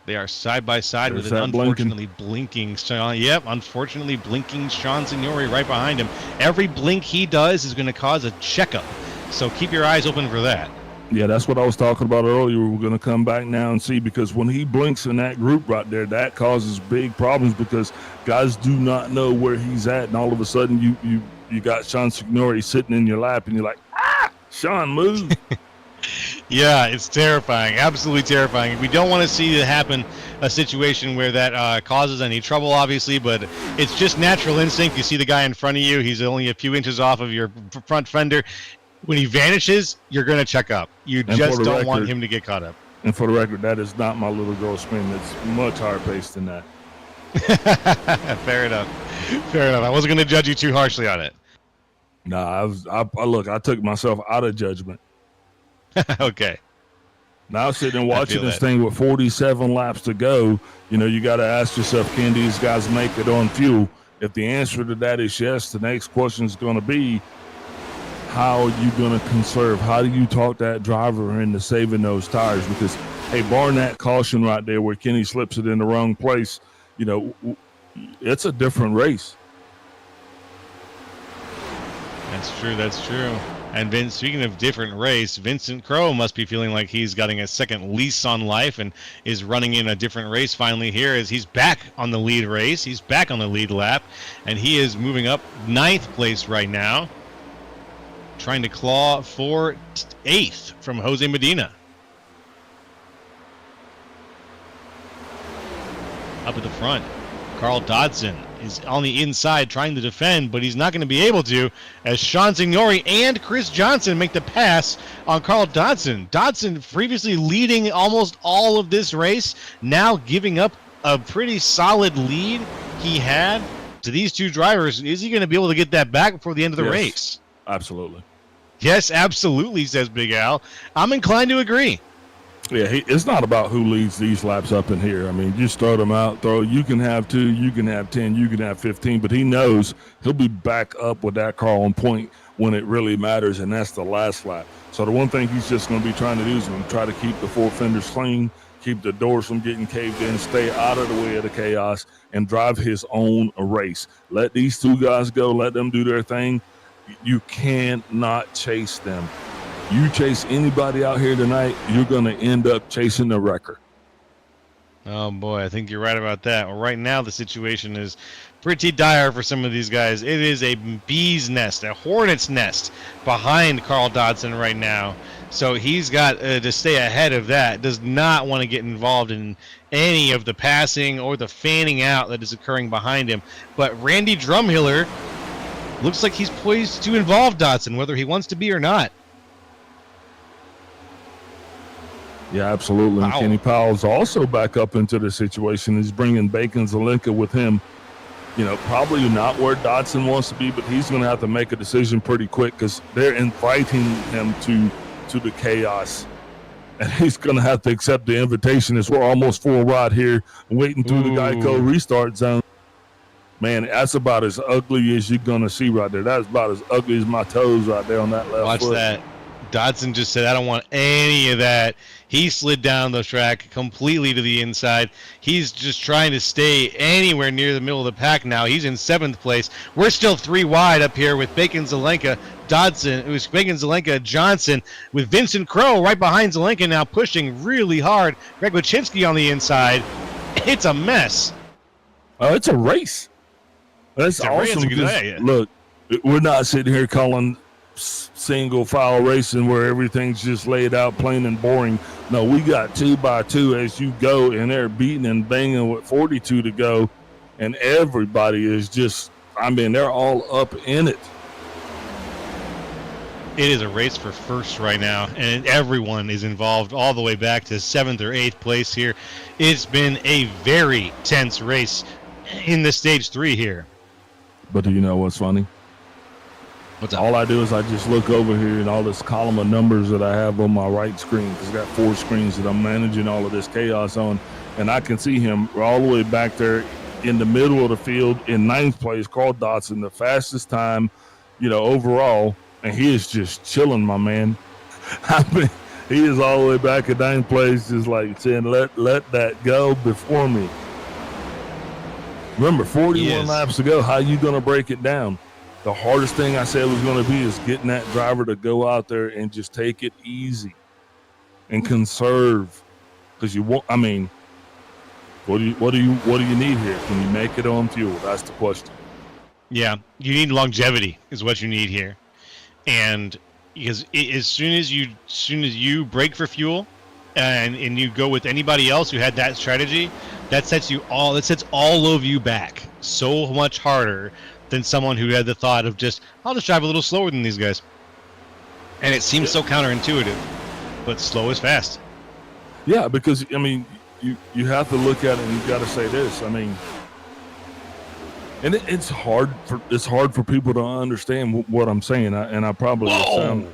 They are side by side with an unfortunately blinking Sean. Yep, unfortunately blinking Sean Signori right behind him. Every blink he does is going to cause a checkup, so keep your eyes open for that. Yeah, that's what I was talking about earlier. We're going to come back now and see, because when he blinks in that group right there, that causes big problems because guys do not know where he's at, and all of a sudden you got Sean Signori sitting in your lap, and you're like, Sean, move. Yeah, it's terrifying, absolutely terrifying. We don't want to see it happen, a situation where that causes any trouble, obviously, but it's just natural instinct. You see the guy in front of you, he's only a few inches off of your front fender. When he vanishes, you're going to check up. You just don't want him to get caught up. And for the record, that is not my little girl spin. It's much higher paced than that. Fair enough. Fair enough. I wasn't going to judge you too harshly on it. Nah, I took myself out of judgment. Okay. Now sitting and watching this thing with 47 laps to go, you got to ask yourself, can these guys make it on fuel? If the answer to that is yes, the next question is going to be, how are you going to conserve? How do you talk that driver into saving those tires? Because, hey, barring that caution right there where Kenny slips it in the wrong place, it's a different race. That's true. That's true. And Vince, speaking of different race, Vincent Crowe must be feeling like he's getting a second lease on life and is running in a different race finally here as he's back on the lead race. He's back on the lead lap, and he is moving up 9th place right now, trying to claw for 8th from Jose Medina. Up at the front, Carl Dodson is on the inside trying to defend, but he's not going to be able to as Sean Signori and Chris Johnson make the pass on Carl Dodson. Dodson previously leading almost all of this race, now giving up a pretty solid lead he had to these two drivers. Is he going to be able to get that back before the end of the race? Absolutely. Yes, absolutely, says Big Al. I'm inclined to agree. Yeah, it's not about who leads these laps up in here. I mean, just throw them out. You can have 2, you can have 10, you can have 15, but he knows he'll be back up with that car on point when it really matters, and that's the last lap. So the one thing he's just going to be trying to do is try to keep the 4 fenders clean, keep the doors from getting caved in, stay out of the way of the chaos, and drive his own race. Let these 2 guys go. Let them do their thing. You cannot chase them. You chase anybody out here tonight, you're going to end up chasing the wrecker. Oh boy, I think you're right about that. Well, right now the situation is pretty dire for some of these guys. It is a bee's nest, a hornet's nest behind Carl Dodson right now. So he's got to stay ahead of that. Does not want to get involved in any of the passing or the fanning out that is occurring behind him. But Randy Drumhiller looks like he's poised to involve Dodson, whether he wants to be or not. Yeah, absolutely. And Wow. Kenny Powell's also back up into the situation. He's bringing Bacon Zelenka with him. You know, probably not where Dodson wants to be, but he's going to have to make a decision pretty quick because they're inviting him to the chaos. And he's going to have to accept the invitation as we're almost full ride here, waiting through the Geico restart zone. Man, that's about as ugly as you're going to see right there. That's about as ugly as my toes right there on that left Watch foot. that. Dodson just said, I don't want any of that. He slid down the track completely to the inside. He's just trying to stay anywhere near the middle of the pack now. He's in 7th place. We're still 3 wide up here with Bacon Zelenka, Dodson. It was Bacon Zelenka, Johnson, with Vincent Crowe right behind Zelenka now pushing really hard. Greg Wyszynski on the inside. It's a mess. Oh, it's a race. That's It's a race, awesome. it's a good idea. Look, we're not sitting here calling single file racing where everything's just laid out plain and boring. No, we got 2x2 as you go, and they're beating and banging with 42 to go, and everybody is just, I mean, they're all up in it. It is a race for first right now, and everyone is involved all the way back to 7th or 8th place here. It's been a very tense race in the stage 3 here. But do you know what's funny? What's up? All I do is I just look over here and all this column of numbers that I have on my right screen, because I got 4 screens that I'm managing all of this chaos on, and I can see him all the way back there in the middle of the field in 9th place, Carl Dodson, the fastest time, you know, overall, and he is just chilling, my man. I mean, he is all the way back in 9th place, just like saying, let that go before me. Remember, 41 laps to go. How you going to break it down? The hardest thing I said was going to be is getting that driver to go out there and just take it easy and conserve, because you won't. I mean, what do you need here? Can you make it on fuel? That's the question. Yeah, you need longevity is what you need here, and because as soon as you break for fuel, and you go with anybody else who had that strategy, that sets all of you back so much harder than someone who had the thought of I'll just drive a little slower than these guys. And it seems so counterintuitive, but slow is fast. Yeah, because, I mean, you have to look at it and you got to say this. I mean, and it's hard for people to understand what I'm saying, and I probably sound.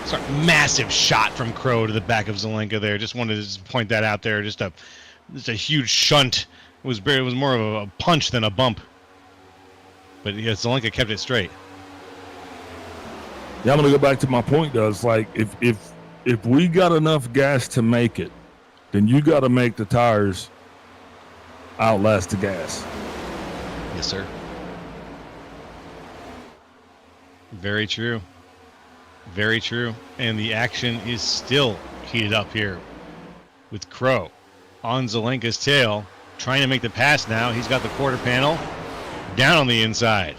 Sorry, massive shot from Crow to the back of Zelenka there. Just wanted to point that out there. Just a huge shunt. It was more of a punch than a bump. But yeah, Zelenka kept it straight. Yeah, I'm gonna go back to my point though. It's like if we got enough gas to make it, then you got to make the tires outlast the gas. Yes, sir. Very true. Very true. And the action is still heated up here with Crow on Zelenka's tail, trying to make the pass now. He's got the quarter panel down on the inside.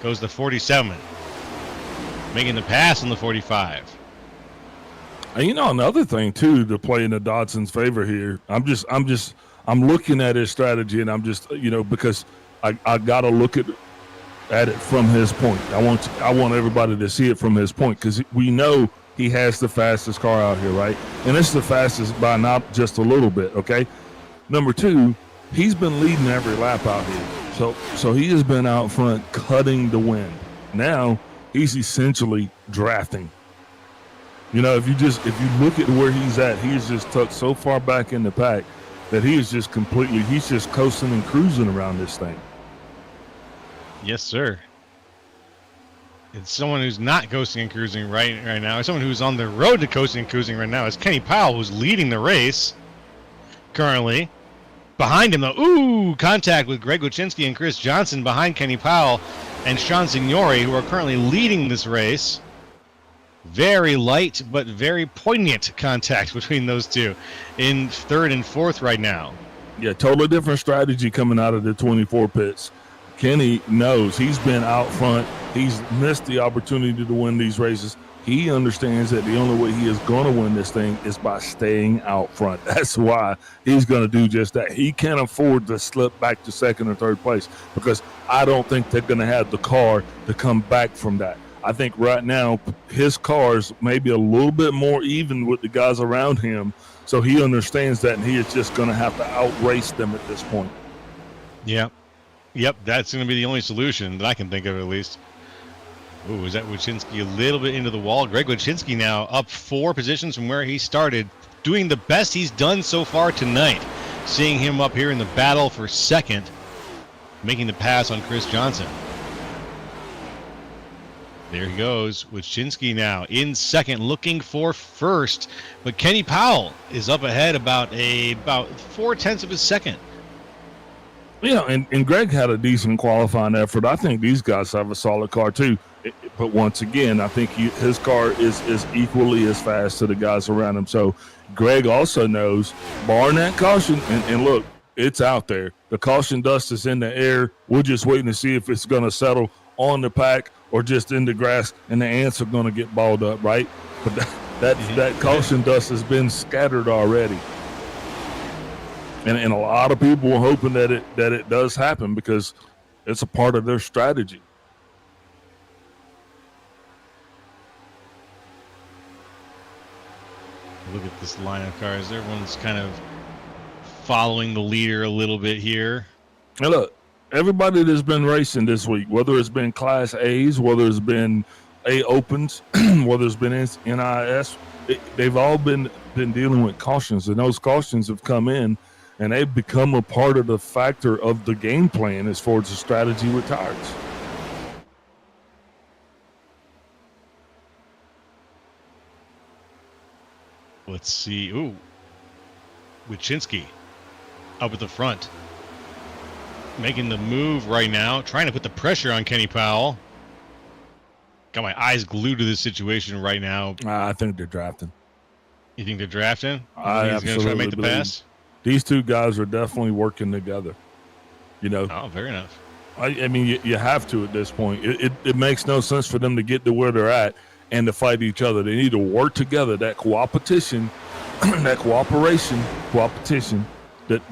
Goes to 47. Making the pass on the 45. And you know, another thing too to play in the Dodson's favor here. I'm looking at his strategy, and I'm just, you know, because I got to look at it from his point. I want everybody to see it from his point, because we know he has the fastest car out here, right? And it's the fastest by not just a little bit, okay? Number 2, he's been leading every lap out here. So he has been out front cutting the wind. Now he's essentially drafting. You know, if you look at where he's at, he's just tucked so far back in the pack that he's just coasting and cruising around this thing. Yes, sir. It's someone who's not coasting and cruising right now. Someone who's on the road to coasting and cruising right now is Kenny Powell, who's leading the race currently. Behind him, though, contact with Greg Wyszynski and Chris Johnson behind Kenny Powell and Sean Signori, who are currently leading this race. Very light but very poignant contact between those two in third and fourth right now. Yeah, totally different strategy coming out of the 24 pits. Kenny knows he's been out front. He's missed the opportunity to win these races. He understands that the only way he is going to win this thing is by staying out front. That's why he's going to do just that. He can't afford to slip back to second or third place because I don't think they're going to have the car to come back from that. I think right now his car's maybe a little bit more even with the guys around him, so he understands that, and he is just going to have to outrace them at this point. Yep, that's going to be the only solution that I can think of, at least. Ooh, is that Wyszynski a little bit into the wall? Greg Wyszynski now up 4 positions from where he started, doing the best he's done so far tonight. Seeing him up here in the battle for second, making the pass on Chris Johnson. There he goes. Wyszynski now in second, looking for first. But Kenny Powell is up ahead about 4/10 of a second. Yeah, and Greg had a decent qualifying effort. I think these guys have a solid car too. But once again, I think his car is equally as fast to the guys around him. So Greg also knows, barring that caution, and look, it's out there. The caution dust is in the air. We're just waiting to see if it's going to settle on the pack or just in the grass, and the ants are going to get balled up, right? But that caution dust has been scattered already. And a lot of people are hoping that it does happen because it's a part of their strategy. Look at this line of cars. Everyone's kind of following the leader a little bit here. Hey, look, everybody that's been racing this week, whether it's been Class A's, whether it's been A Opens, whether it's been NIS, they've all been dealing with cautions, and those cautions have come in, and they've become a part of the factor of the game plan as far as the strategy with tires. Let's see. Ooh. Wyszynski up at the front. Making the move right now. Trying to put the pressure on Kenny Powell. Got my eyes glued to this situation right now. I think they're drafting. You think they're drafting? I He's going to try to make the pass? These two guys are definitely working together. You know. Oh, fair enough. I mean, you have to at this point. It makes no sense for them to get to where they're at and to fight each other. They need to work together. That cooperation that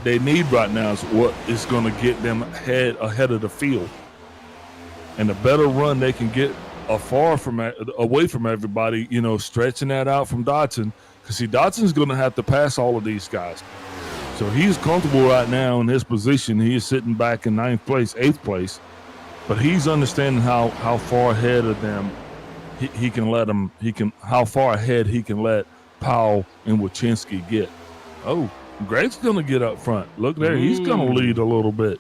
they need right now is what is going to get them ahead of the field. And the better run they can get away from everybody, you know, stretching that out from Dodson. Because, see, Dodson's going to have to pass all of these guys. So he's comfortable right now in his position. He is sitting back in 9th place, 8th place. But he's understanding how far ahead of them how far ahead he can let Powell and Wyszynski get. Oh, Greg's going to get up front. Look there. Ooh. He's going to lead a little bit.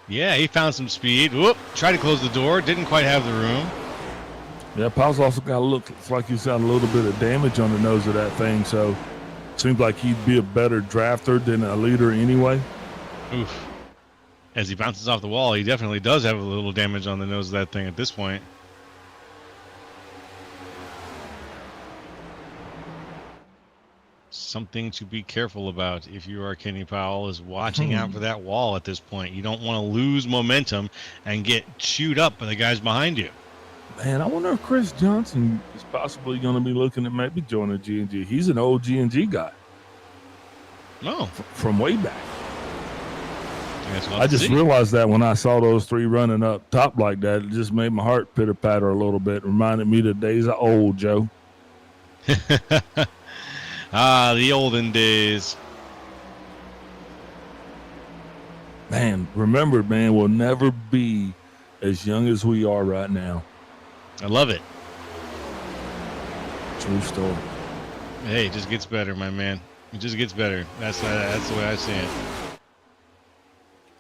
Yeah, he found some speed. Whoop, tried to close the door. Didn't quite have the room. Yeah, Powell's also got looks like he's got a little bit of damage on the nose of that thing. So seems like he'd be a better drafter than a leader anyway. Oof. As he bounces off the wall, he definitely does have a little damage on the nose of that thing at this point. Something to be careful about if you are Kenny Powell is watching out for that wall at this point. You don't want to lose momentum and get chewed up by the guys behind you. Man, I wonder if Chris Johnson is possibly going to be looking at maybe joining G&G. He's an old G&G guy. No. From way back. I just realized that when I saw those three running up top like that, it just made my heart pitter-patter a little bit. Reminded me of the days of old, Joe. The olden days. Man, remember, man, we'll never be as young as we are right now. I love it. True story. Hey, it just gets better, my man. It just gets better. That's the way I see it.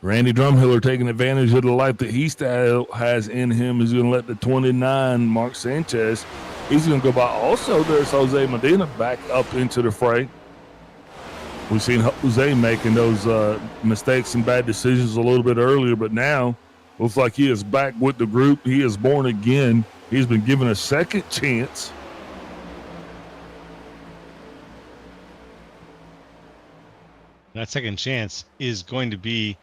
Randy Drumhiller taking advantage of the life that he still has in him. He's going to let the 29 Mark Sanchez. He's going to go by. Also, there's Jose Medina back up into the fray. We've seen Jose making those mistakes and bad decisions a little bit earlier, but now Looks like he is back with the group. He is born again. He's been given a second chance. That second chance is going to be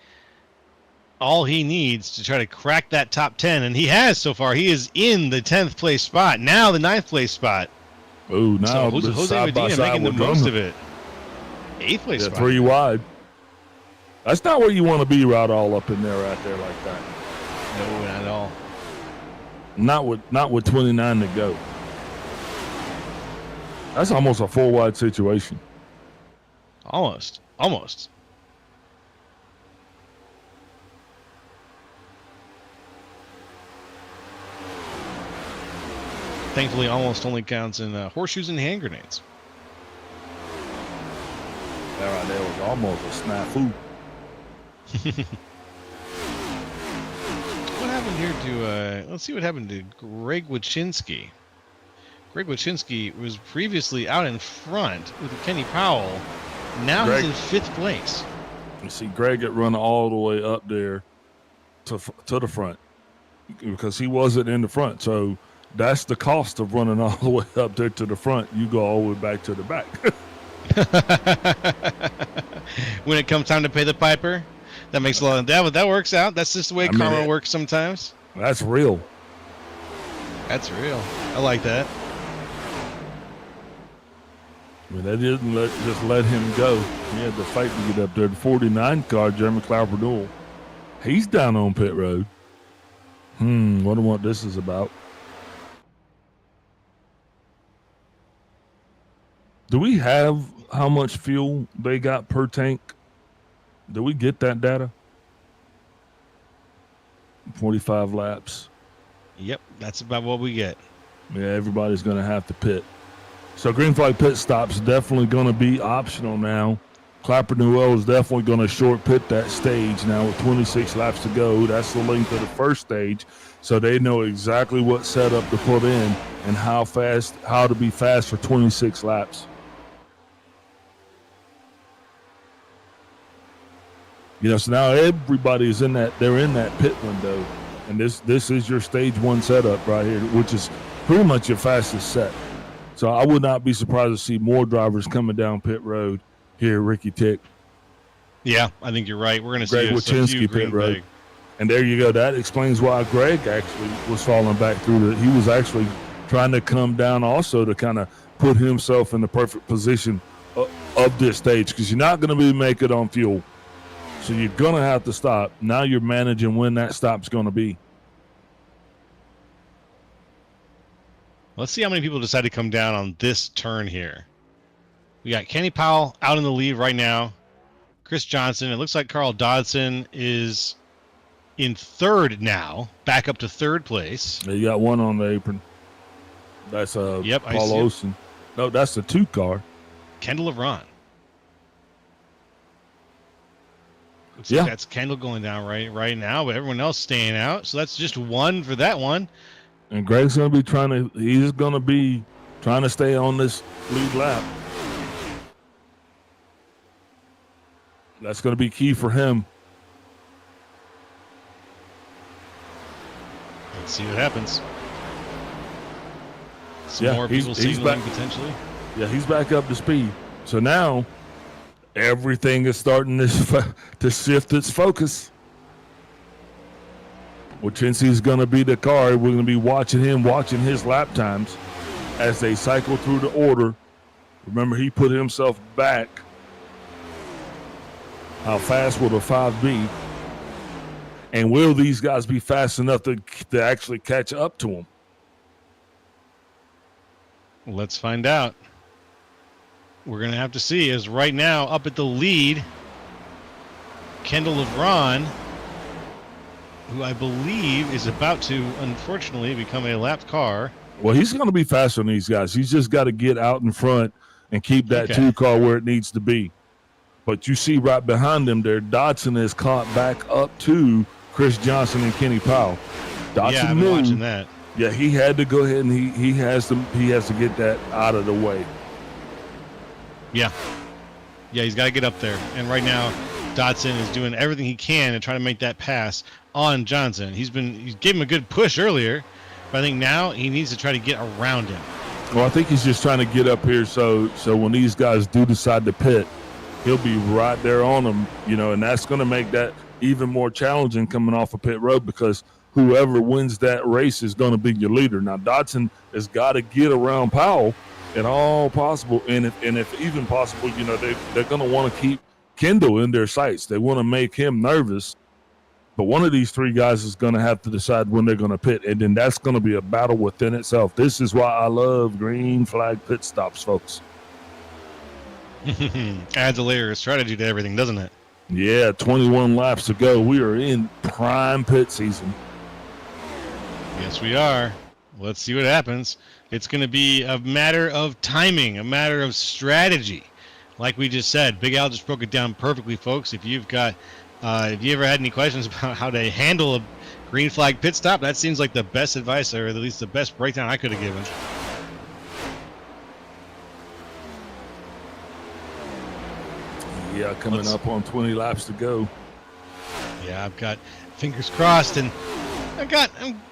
all he needs to try to crack that top 10, and he has so far. He is in the 10th place spot. Now the 9th place spot. Oh, now so Jose side by Medina side making the with most Drummond. of it. 8th place spot. 3 wide. That's not where you want to be right all up in there right there like that. No, not at all. Not with 29 to go. That's almost a 4 wide situation. Almost. Thankfully, almost only counts in horseshoes and hand grenades. That right there was almost a snafu. What happened here to, let's see what happened to Greg Wyszynski. Greg Wyszynski was previously out in front with Kenny Powell. Now he's in 5th place. You see Greg had run all the way up there to the front because he wasn't in the front. So that's the cost of running all the way up there to the front. You go all the way back to the back. When it comes time to pay the piper, that makes a lot of that works out. That's just the way karma works sometimes. That's real. That's real. I like that. I mean, they didn't just let him go. He had to fight to get up there. The 49 car, Jeremy Clapper-Newell, he's down on pit road. Wonder what this is about. Do we have how much fuel they got per tank? Do we get that data? 45 laps. Yep, that's about what we get. Yeah, everybody's going to have to pit. So green flag pit stops definitely going to be optional now. Clapper-Newell is definitely going to short pit that stage now with 26 laps to go. That's the length of the first stage. So they know exactly what setup to put in and how to be fast for 26 laps. So now everybody is in that, they're in that pit window. And this is your stage 1 setup right here, which is pretty much your fastest set. So I would not be surprised to see more drivers coming down pit road here, Ricky Tick. Yeah, I think you're right. We're going to see Greg Wyszynski pit road. And there you go. That explains why Greg actually was falling back through. He was actually trying to come down also to kind of put himself in the perfect position of this stage because you're not going to be make it on fuel. So you're going to have to stop. Now you're managing when that stop's going to be. Let's see how many people decide to come down on this turn here. We got Kenny Powell out in the lead right now. Chris Johnson. It looks like Carl Dodson is in 3rd now, back up to 3rd place. You got one on the apron. That's Paul Olsen. No, that's the 2 car. Kendall LeBron. Looks like that's Kendall going down right now, but everyone else staying out. So that's just 1 for that one. And Greg's going to be trying to stay on this lead lap. That's going to be key for him. Let's see what happens. Some more people signaling potentially. Yeah, he's back up to speed. So now everything is starting to shift its focus. Wyszynski's going to be the car. We're going to be watching his lap times as they cycle through the order. Remember, he put himself back. How fast will the 5 be? And will these guys be fast enough to actually catch up to him? Let's find out. We're going to have to see, as right now, up at the lead, Kendall LeBron, who I believe is about to, unfortunately, become a lapped car. Well, he's going to be faster than these guys. He's just got to get out in front and keep that 2 car where it needs to be. But you see right behind him there, Dodson is caught back up to Chris Johnson and Kenny Powell. Dodson I've been watching that. Yeah, he had to go ahead and he has to get that out of the way. Yeah, he's got to get up there. And right now, Dodson is doing everything he can to try to make that pass. on Johnson. He gave him a good push earlier, but I think now he needs to try to get around him. Well, I think he's just trying to get up here so when these guys do decide to pit, he'll be right there on them, and that's going to make that even more challenging coming off of pit road, because whoever wins that race is going to be your leader. Now, Dodson has got to get around Powell at all possible, and if even possible, they're going to want to keep Kendall in their sights. They want to make him nervous. But one of these three guys is going to have to decide when they're going to pit, and then that's going to be a battle within itself. This is why I love green flag pit stops, folks. Adds a layer of strategy to everything, doesn't it? Yeah, 21 laps to go. We are in prime pit season. Yes, we are. Let's see what happens. It's going to be a matter of timing, a matter of strategy. Like we just said, Big Al just broke it down perfectly, folks. If you ever had any questions about how to handle a green flag pit stop, that seems like the best advice, or at least the best breakdown I could have given. Yeah, coming up on 20 laps to go. Yeah, I've got fingers crossed, and I'm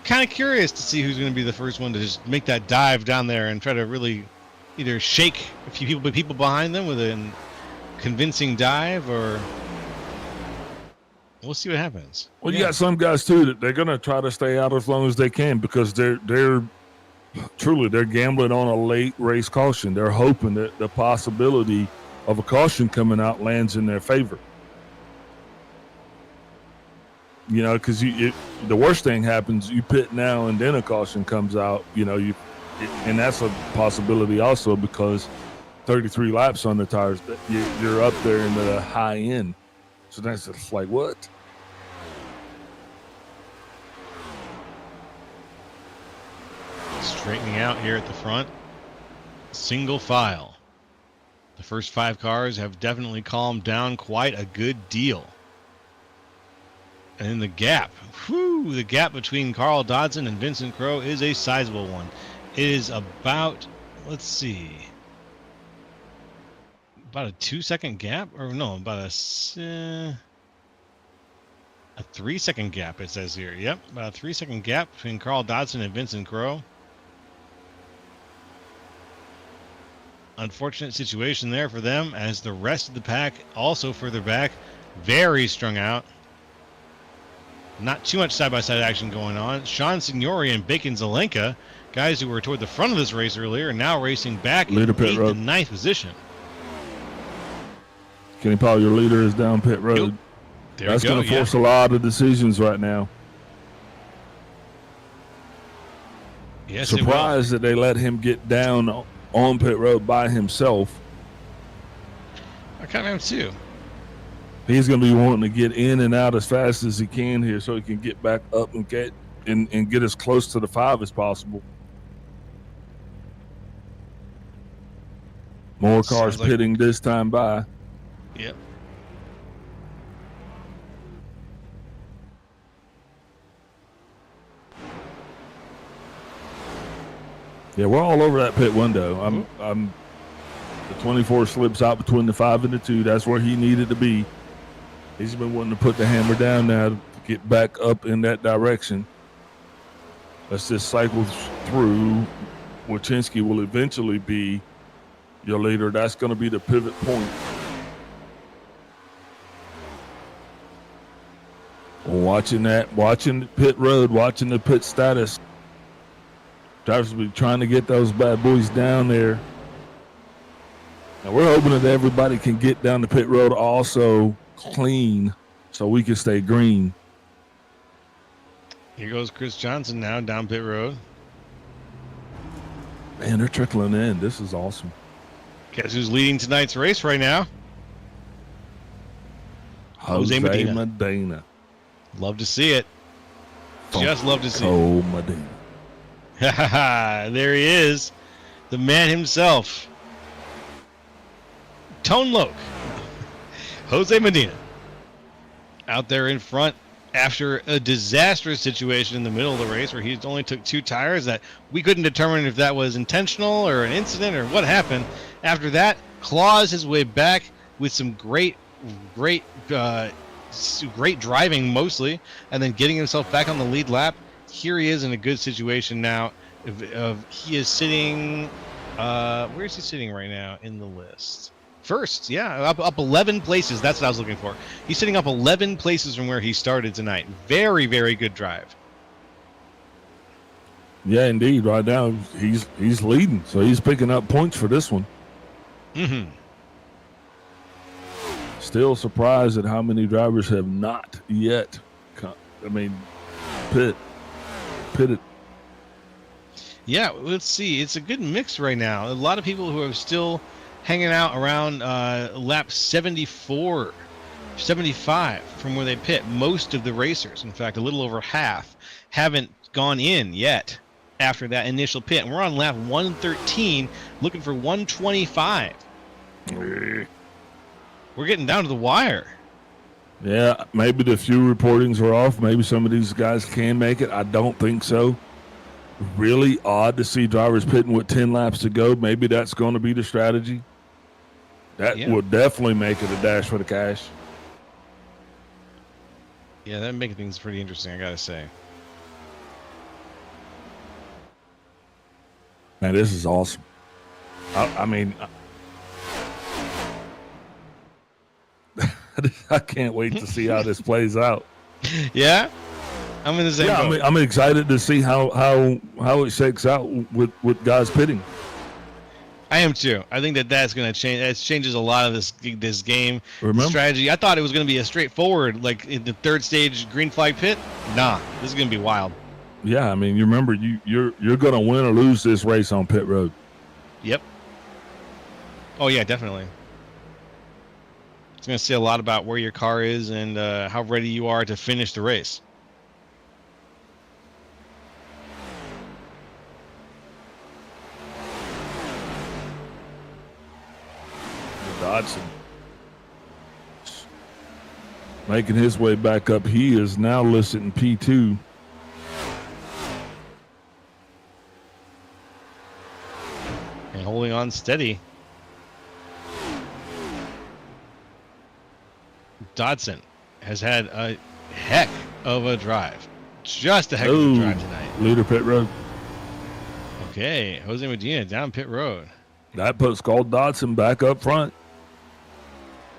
kind of curious to see who's going to be the first one to just make that dive down there and try to really either shake a few people behind them with a convincing dive, or we'll see what happens. Well, you got some guys too that they're going to try to stay out as long as they can, because they're gambling on a late race caution. They're hoping that the possibility of a caution coming out lands in their favor. Because the worst thing happens, you pit now and then a caution comes out. And that's a possibility also, because 33 laps on the tires, you're up there into the high end. So that's just like, what? Straightening out here at the front. Single file. The first 5 cars have definitely calmed down quite a good deal. And the gap, the gap between Carl Dodson and Vincent Crowe is a sizable one. It is about, let's see, about a 2-second gap, or no, about a 3-second gap, it says here. Yep, about a 3-second gap between Carl Dodson and Vincent Crowe. Unfortunate situation there for them, as the rest of the pack also further back, very strung out. Not too much side-by-side action going on. Sean Signori and Bacon Zelenka, guys who were toward the front of this race earlier, are now racing back in 8th and 9th position. Kenny Powell, your leader, is down pit road. Yep. That's going to force a lot of decisions right now. Yes, surprised that they let him get down on pit road by himself. I kind of am too. He's going to be wanting to get in and out as fast as he can here, so he can get back up and get as close to the 5 as possible. More cars pitting this time by. Yep. Yeah, we're all over that pit window. I'm the 24 slips out between the 5 and the 2. That's where he needed to be. He's been wanting to put the hammer down now to get back up in that direction. Let's just cycle through. Wachinski will eventually be your leader. That's going to be the pivot point. Watching pit road, watching the pit status. Drivers will be trying to get those bad boys down there. Now we're hoping that everybody can get down the pit road also clean, so we can stay green. Here goes Chris Johnson now down pit road. Man, they're trickling in. This is awesome. Guess who's leading tonight's race right now? Jose Medina. Love to see it. Just love to see it. Medina. There he is. The man himself. Tone Loc. Jose Medina. Out there in front after a disastrous situation in the middle of the race where he only took 2 tires that we couldn't determine if that was intentional or an incident or what happened. After that, claws his way back with some great great driving mostly, and then getting himself back on the lead lap. Here he is in a good situation now. He is sitting. Where is he sitting right now in the list? First, yeah, up 11 places. That's what I was looking for. He's sitting up 11 places from where he started tonight. Very, very good drive. Yeah, indeed. Right now, he's leading, so he's picking up points for this one. Mm-hmm. Still surprised at how many drivers have not yet. Pitted. Yeah, let's see. It's a good mix right now. A lot of people who are still hanging out around lap 74, 75 from where they pit. Most of the racers, in fact, a little over half, haven't gone in yet after that initial pit. And we're on lap 113, looking for 125. We're getting down to the wire. Yeah, maybe the few reportings are off. Maybe some of these guys can make it. I don't think so. Really odd to see drivers pitting with 10 laps to go. Maybe that's going to be the strategy. That would definitely make it a dash for the cash. Yeah, that makes things pretty interesting, I got to say. Man, this is awesome. I mean, I can't wait to see how this plays out. Yeah? I'm in the same boat. I'm excited to see how it shakes out with guys pitting. I am too. I think that's going to change. That changes a lot of this game strategy. I thought it was going to be a straightforward, like in the third stage green flag pit. Nah, this is going to be wild. Yeah, I mean, you remember you're going to win or lose this race on pit road. Yep. Oh yeah, definitely. It's going to say a lot about where your car is and how ready you are to finish the race. Dodson making his way back up. He is now listed in P2. And holding on steady. Dodson has had a heck of a drive. Just a heck of a drive tonight. Leader pit road. Okay, Jose Medina down pit road. That puts Carl Dodson back up front.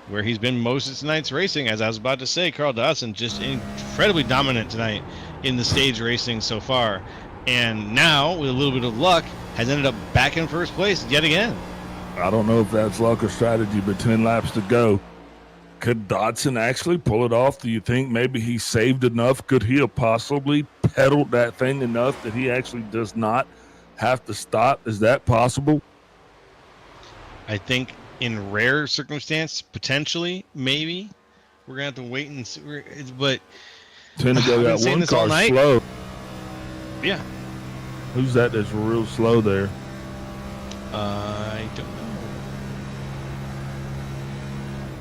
Where he's been most of tonight's racing. As I was about to say, Carl Dodson just incredibly dominant tonight in the stage racing so far. And now, with a little bit of luck, has ended up back in first place yet again. I don't know if that's luck or strategy, but 10 laps to go. Could Dodson actually pull it off? Do you think maybe he saved enough? Could he have possibly pedaled that thing enough that he actually does not have to stop? Is that possible? I think in rare circumstance, potentially, maybe. We're going to have to wait and see. But tend to go that one car slow. Yeah. Who's that's real slow there? I don't know.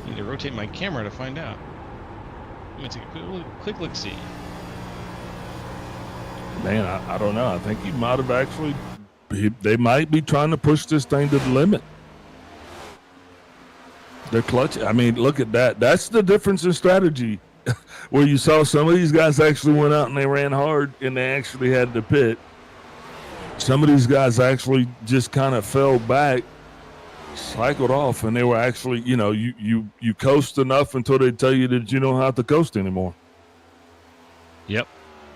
I need to rotate my camera to find out. I'm going to take a quick look-see. Man, I don't know. I think he might have actually... They might be trying to push this thing to the limit. They're clutching. I mean, look at that. That's the difference in strategy. Where you saw some of these guys actually went out and they ran hard and they actually had to pit. Some of these guys actually just kind of fell back, cycled off, and they were actually, you coast enough until they tell you that you don't have to coast anymore. Yep.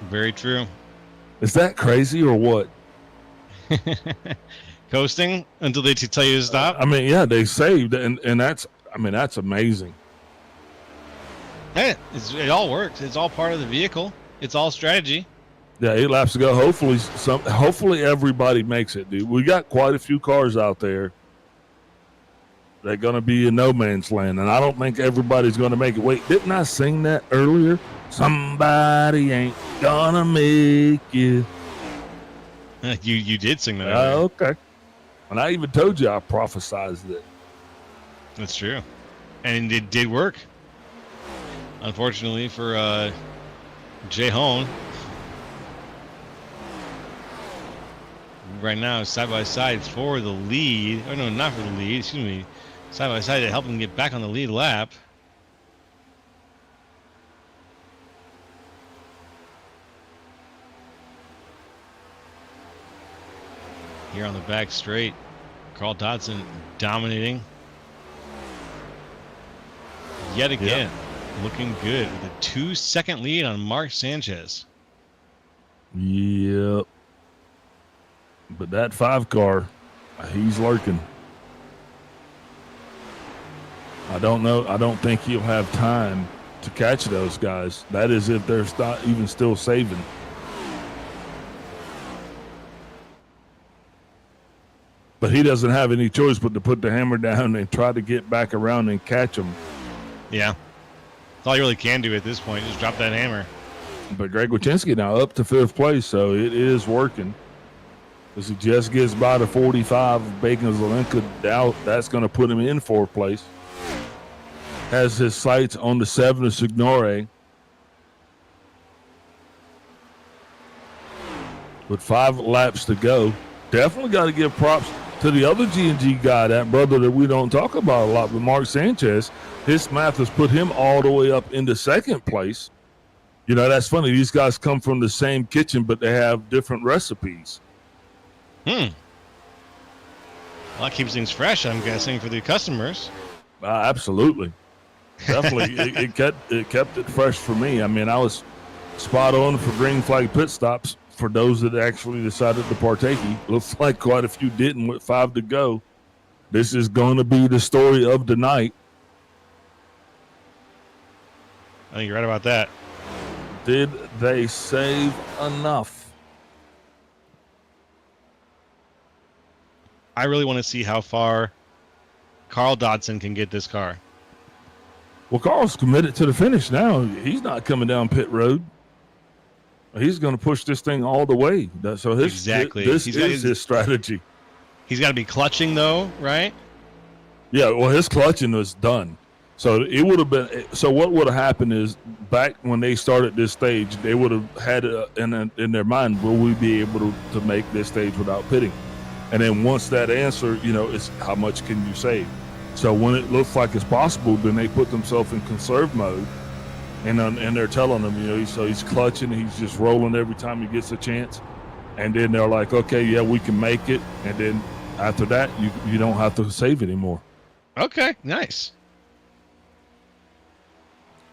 Very true. Is that crazy or what? Coasting until they tell you to stop? I mean, yeah, they saved, and that's amazing. Hey, it all works. It's all part of the vehicle. It's all strategy. Yeah, 8 laps to go. Hopefully everybody makes it, dude. We got quite a few cars out there that are going to be in no man's land, and I don't think everybody's going to make it. Wait, didn't I sing that earlier? Somebody ain't gonna make it. You did sing that earlier. Okay. And I even told you I prophesized it. That's true. And it did work. Unfortunately for Jay Hone. Right now, side by side for the lead. Oh, no, not for the lead. Excuse me. Side by side to help him get back on the lead lap. here on the back straight. Carl Dodson dominating. Yet again, looking good with a 2-second lead on Mark Sanchez. Yep. But that 5 car, he's lurking. I don't know. I don't think he'll have time to catch those guys. That is if they're even still saving. But he doesn't have any choice but to put the hammer down and try to get back around and catch them. Yeah. That's all you really can do at this point. Just drop that hammer. But Greg Wachinski now up to 5th place, so it is working. As he just gets by the 45, Bacon Zelenka out. That's going to put him in 4th place. Has his sights on the 7 of Signore. With 5 laps to go. Definitely got to give props to the other G&G guy, that brother that we don't talk about a lot, with Mark Sanchez. His math has put him all the way up into 2nd place. You know, that's funny. These guys come from the same kitchen, but they have different recipes. Well, that keeps things fresh, I'm guessing, for the customers. Absolutely. Definitely. it kept it fresh for me. I mean, I was spot on for green flag pit stops for those that actually decided to partake. Looks like quite a few didn't with 5 to go. This is going to be the story of the night. I think you're right about that. Did they save enough? I really want to see how far Carl Dodson can get this car. Well, Carl's committed to the finish now. He's not coming down pit road. He's going to push this thing all the way. So this is his strategy. He's got to be clutching, though, right? Yeah, well, his clutching was done. So it would have been. So what would have happened is, back when they started this stage, they would have had in their mind, will we be able to make this stage without pitting? And then once that answer, it's how much can you save? So when it looks like it's possible, then they put themselves in conserve mode, and they're telling them, so he's clutching, he's just rolling every time he gets a chance, and then they're like, okay, yeah, we can make it, and then after that, you don't have to save anymore. Okay, nice.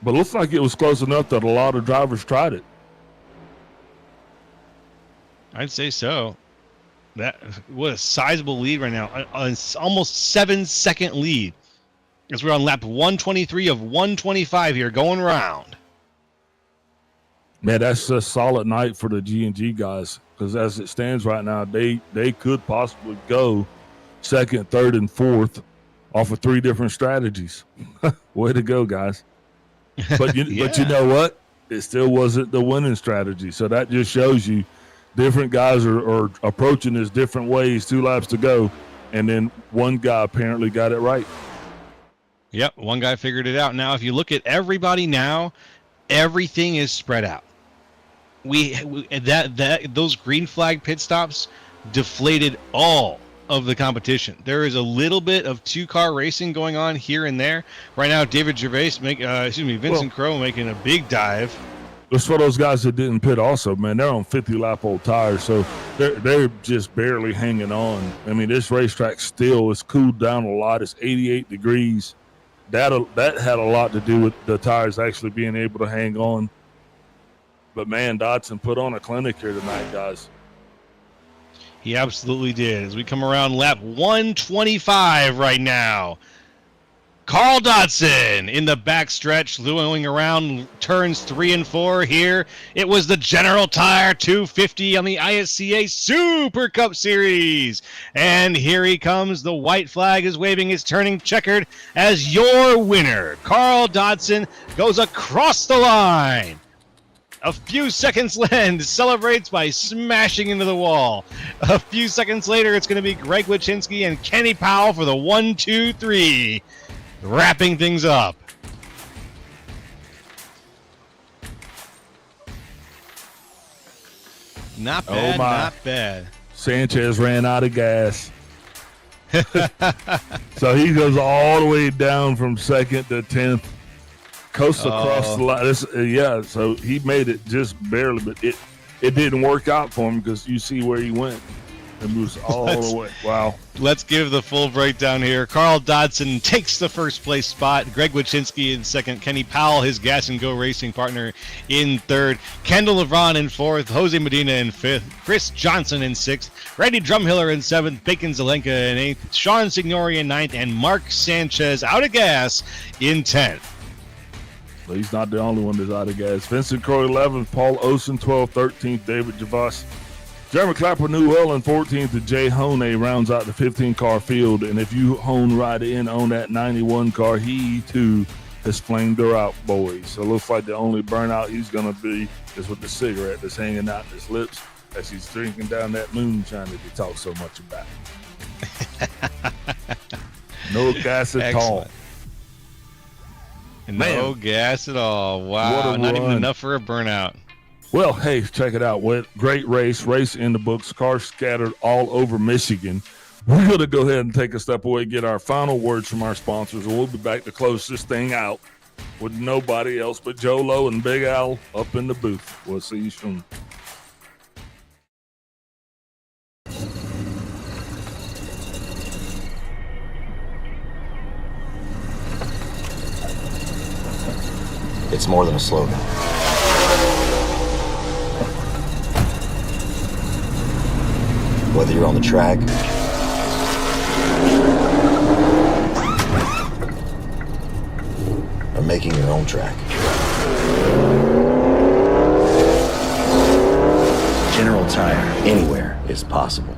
But it looks like it was close enough that a lot of drivers tried it. I'd say so. What a sizable lead right now. An almost 7-second lead. As we're on lap 123 of 125 here, going round. Man, that's a solid night for the G&G guys, because as it stands right now, they could possibly go 2nd, 3rd, and 4th off of 3 different strategies. Way to go, guys. But but you know what? It still wasn't the winning strategy. So that just shows you different guys are approaching this different ways, 2 laps to go, and then one guy apparently got it right. Yep, one guy figured it out. Now, if you look at everybody now, everything is spread out. Those green flag pit stops deflated all of the competition. There is a little bit of 2-car racing going on here and there. Right now, Vincent Crowe making a big dive. It's for those guys that didn't pit also, man. They're on 50-lap-old tires, so they're just barely hanging on. I mean, this racetrack still is cooled down a lot. It's 88 degrees. That had a lot to do with the tires actually being able to hang on. But, man, Dodson put on a clinic here tonight, guys. He absolutely did. As we come around lap 125 right now. Carl Dodson in the backstretch, going around turns 3 and 4 here. It was the General Tire 250 on the ISCA Super Cup Series. And here he comes. The white flag is waving. It's turning checkered as your winner. Carl Dodson goes across the line. A few seconds later, celebrates by smashing into the wall. A few seconds later, it's going to be Greg Wachinski and Kenny Powell for the 1-2-3. Wrapping things up. Not bad, not bad. Sanchez ran out of gas. So he goes all the way down from 2nd to 10th. Coasts across the line. So he made it just barely, but it didn't work out for him because you see where he went. It moves all the way. Wow. Let's give the full breakdown here. Carl Dodson takes the first place spot. Greg Wyszynski in second. Kenny Powell, his Gas and Go Racing partner, in third. Kendall LeBron in fourth. Jose Medina in fifth. Chris Johnson in sixth. Randy Drumhiller in seventh. Bacon Zelenka in eighth. Sean Signori in ninth. And Mark Sanchez out of gas in 10th. But he's not the only one that's out of gas. Vincent Croy 11th. Paul Osen 12th. 13th. David Javas. Jeremy Clapper Newell in 14th. To Jay Hone rounds out the 15-car field. And if you hone right in on that 91 car, he too has flamed her out, boys. So it looks like the only burnout he's going to be is with the cigarette that's hanging out in his lips as he's drinking down that moonshine that he talks so much about. No gas at all. No gas at all. Wow, not even enough for a burnout. Well, hey, check it out. Great race in the books. Cars scattered all over Michigan. We're going to go ahead and take a step away, get our final words from our sponsors, and we'll be back to close this thing out with nobody else but Joe Lowe and Big Al up in the booth. We'll see you soon. It's more than a slogan. Whether you're on the track or making your own track, General Tire, anywhere is possible.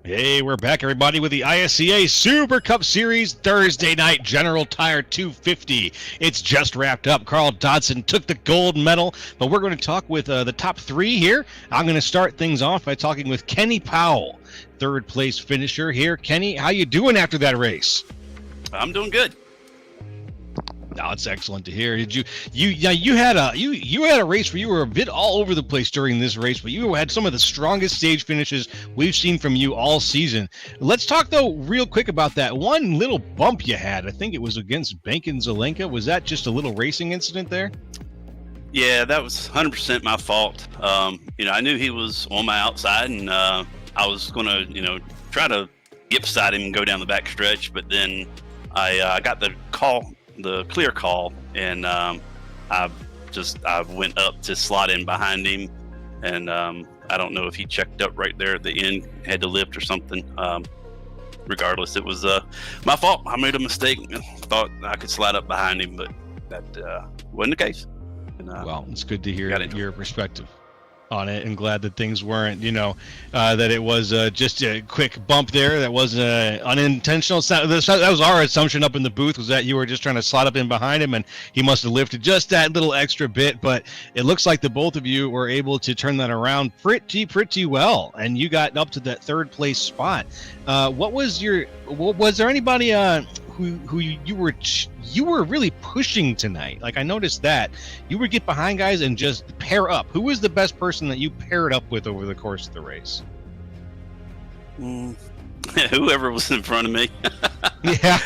Hey, we're back, everybody, with the ISCA Super Cup Series Thursday night General Tire 250. It's just wrapped up. Carl Dodson took the gold medal, but we're going to talk with the top three here. I'm going to start things off by talking with Kenny Powell, third place finisher here. Kenny, how you doing after that race? I'm doing good. No, it's excellent to hear. Did you had a race where you were a bit all over the place during this race, but you had some of the strongest stage finishes we've seen from you all season. Let's talk though real quick about that one little bump you had. I think it was against Bacon Zelenka. Was that just a little racing incident there? Yeah, that was 100% my fault. I knew he was on my outside, and I was going to, try to get beside him and go down the back stretch, but then I got the clear call, and I went up to slot in behind him, and I don't know if he checked up right there at the end, had to lift or something. Regardless, it was my fault. I made a mistake. Thought I could slide up behind him, but that wasn't the case. And, well, it's good to hear your perspective on it, and glad that things weren't, that it was just a quick bump there. That was unintentional. That was our assumption up in the booth, was that you were just trying to slide up in behind him, and he must have lifted just that little extra bit. But it looks like the both of you were able to turn that around pretty well, and you got up to that third place spot. Was there anybody who you were really pushing tonight. Like I noticed that you would get behind guys and just pair up. Who was the best person that you paired up with over the course of the race? Whoever was in front of me. Yeah.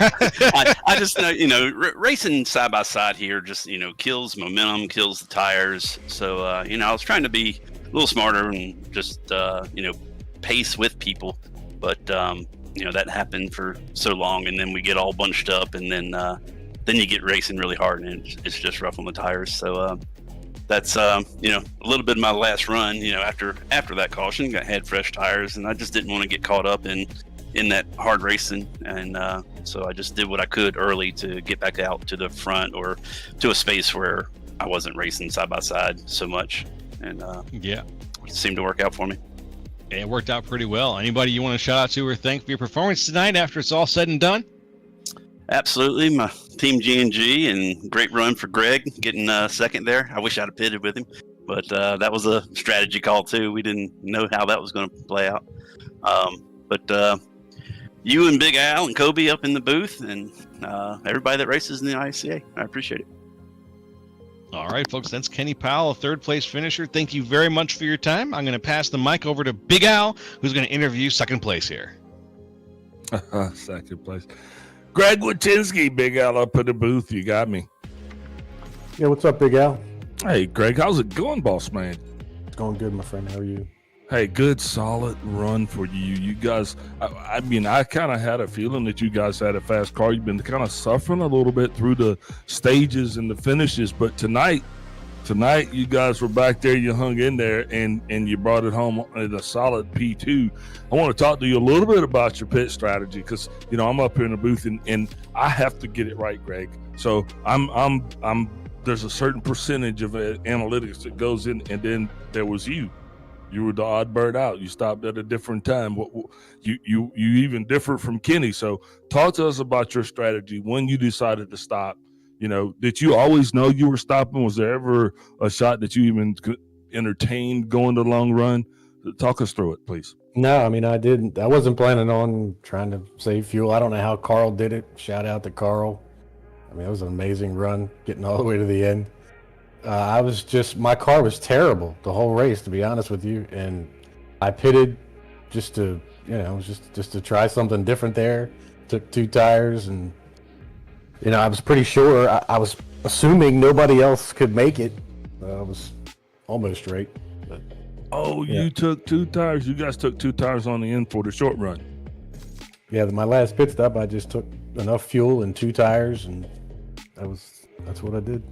I just know, racing side by side here just, kills momentum, kills the tires. So, I was trying to be a little smarter and just, pace with people. But, that happened for so long, and then we get all bunched up, and then you get racing really hard, and it's just rough on the tires. So, that's, a little bit of my last run, after that caution, had fresh tires, and I just didn't want to get caught up in that hard racing. And so I just did what I could early to get back out to the front or to a space where I wasn't racing side by side so much. And it seemed to work out for me. It worked out pretty well. Anybody you want to shout out to or thank for your performance tonight after it's all said and done? Absolutely. My team G&G, and great run for Greg getting second there. I wish I'd have pitted with him, but that was a strategy call too. We didn't know how that was going to play out. But you and Big Al and Kobe up in the booth, and everybody that races in the ISCA, I appreciate it. All right, folks, that's Kenny Powell, a third-place finisher. Thank you very much for your time. I'm going to pass the mic over to Big Al, who's going to interview second place here. Second place. Greg Wachinski, Big Al up in the booth. You got me. Yeah, what's up, Big Al? Hey, Greg, how's it going, boss man? It's going good, my friend. How are you? Hey, good, solid run for you. You guys, I kind of had a feeling that you guys had a fast car. You've been kind of suffering a little bit through the stages and the finishes, but tonight you guys were back there, you hung in there, and you brought it home at a solid P2. I want to talk to you a little bit about your pit strategy, because I'm up here in the booth and I have to get it right, Greg. So I'm there's a certain percentage of analytics that goes in, and then there was you. You were the odd bird out. You stopped at a different time. You even differ from Kenny. So talk to us about your strategy when you decided to stop. Did you always know you were stopping? Was there ever a shot that you even entertained going the long run? Talk us through it, please. No, I didn't. I wasn't planning on trying to save fuel. I don't know how Carl did it. Shout out to Carl. It was an amazing run, getting all the way to the end. My car was terrible the whole race, to be honest with you. And I pitted just to, just to try something different there. Took 2 tires, and, I was pretty sure, I was assuming nobody else could make it. I was almost right. But, You took 2 tires. You guys took 2 tires on the end for the short run. Yeah, my last pit stop, I just took enough fuel and 2 tires, and that's what I did.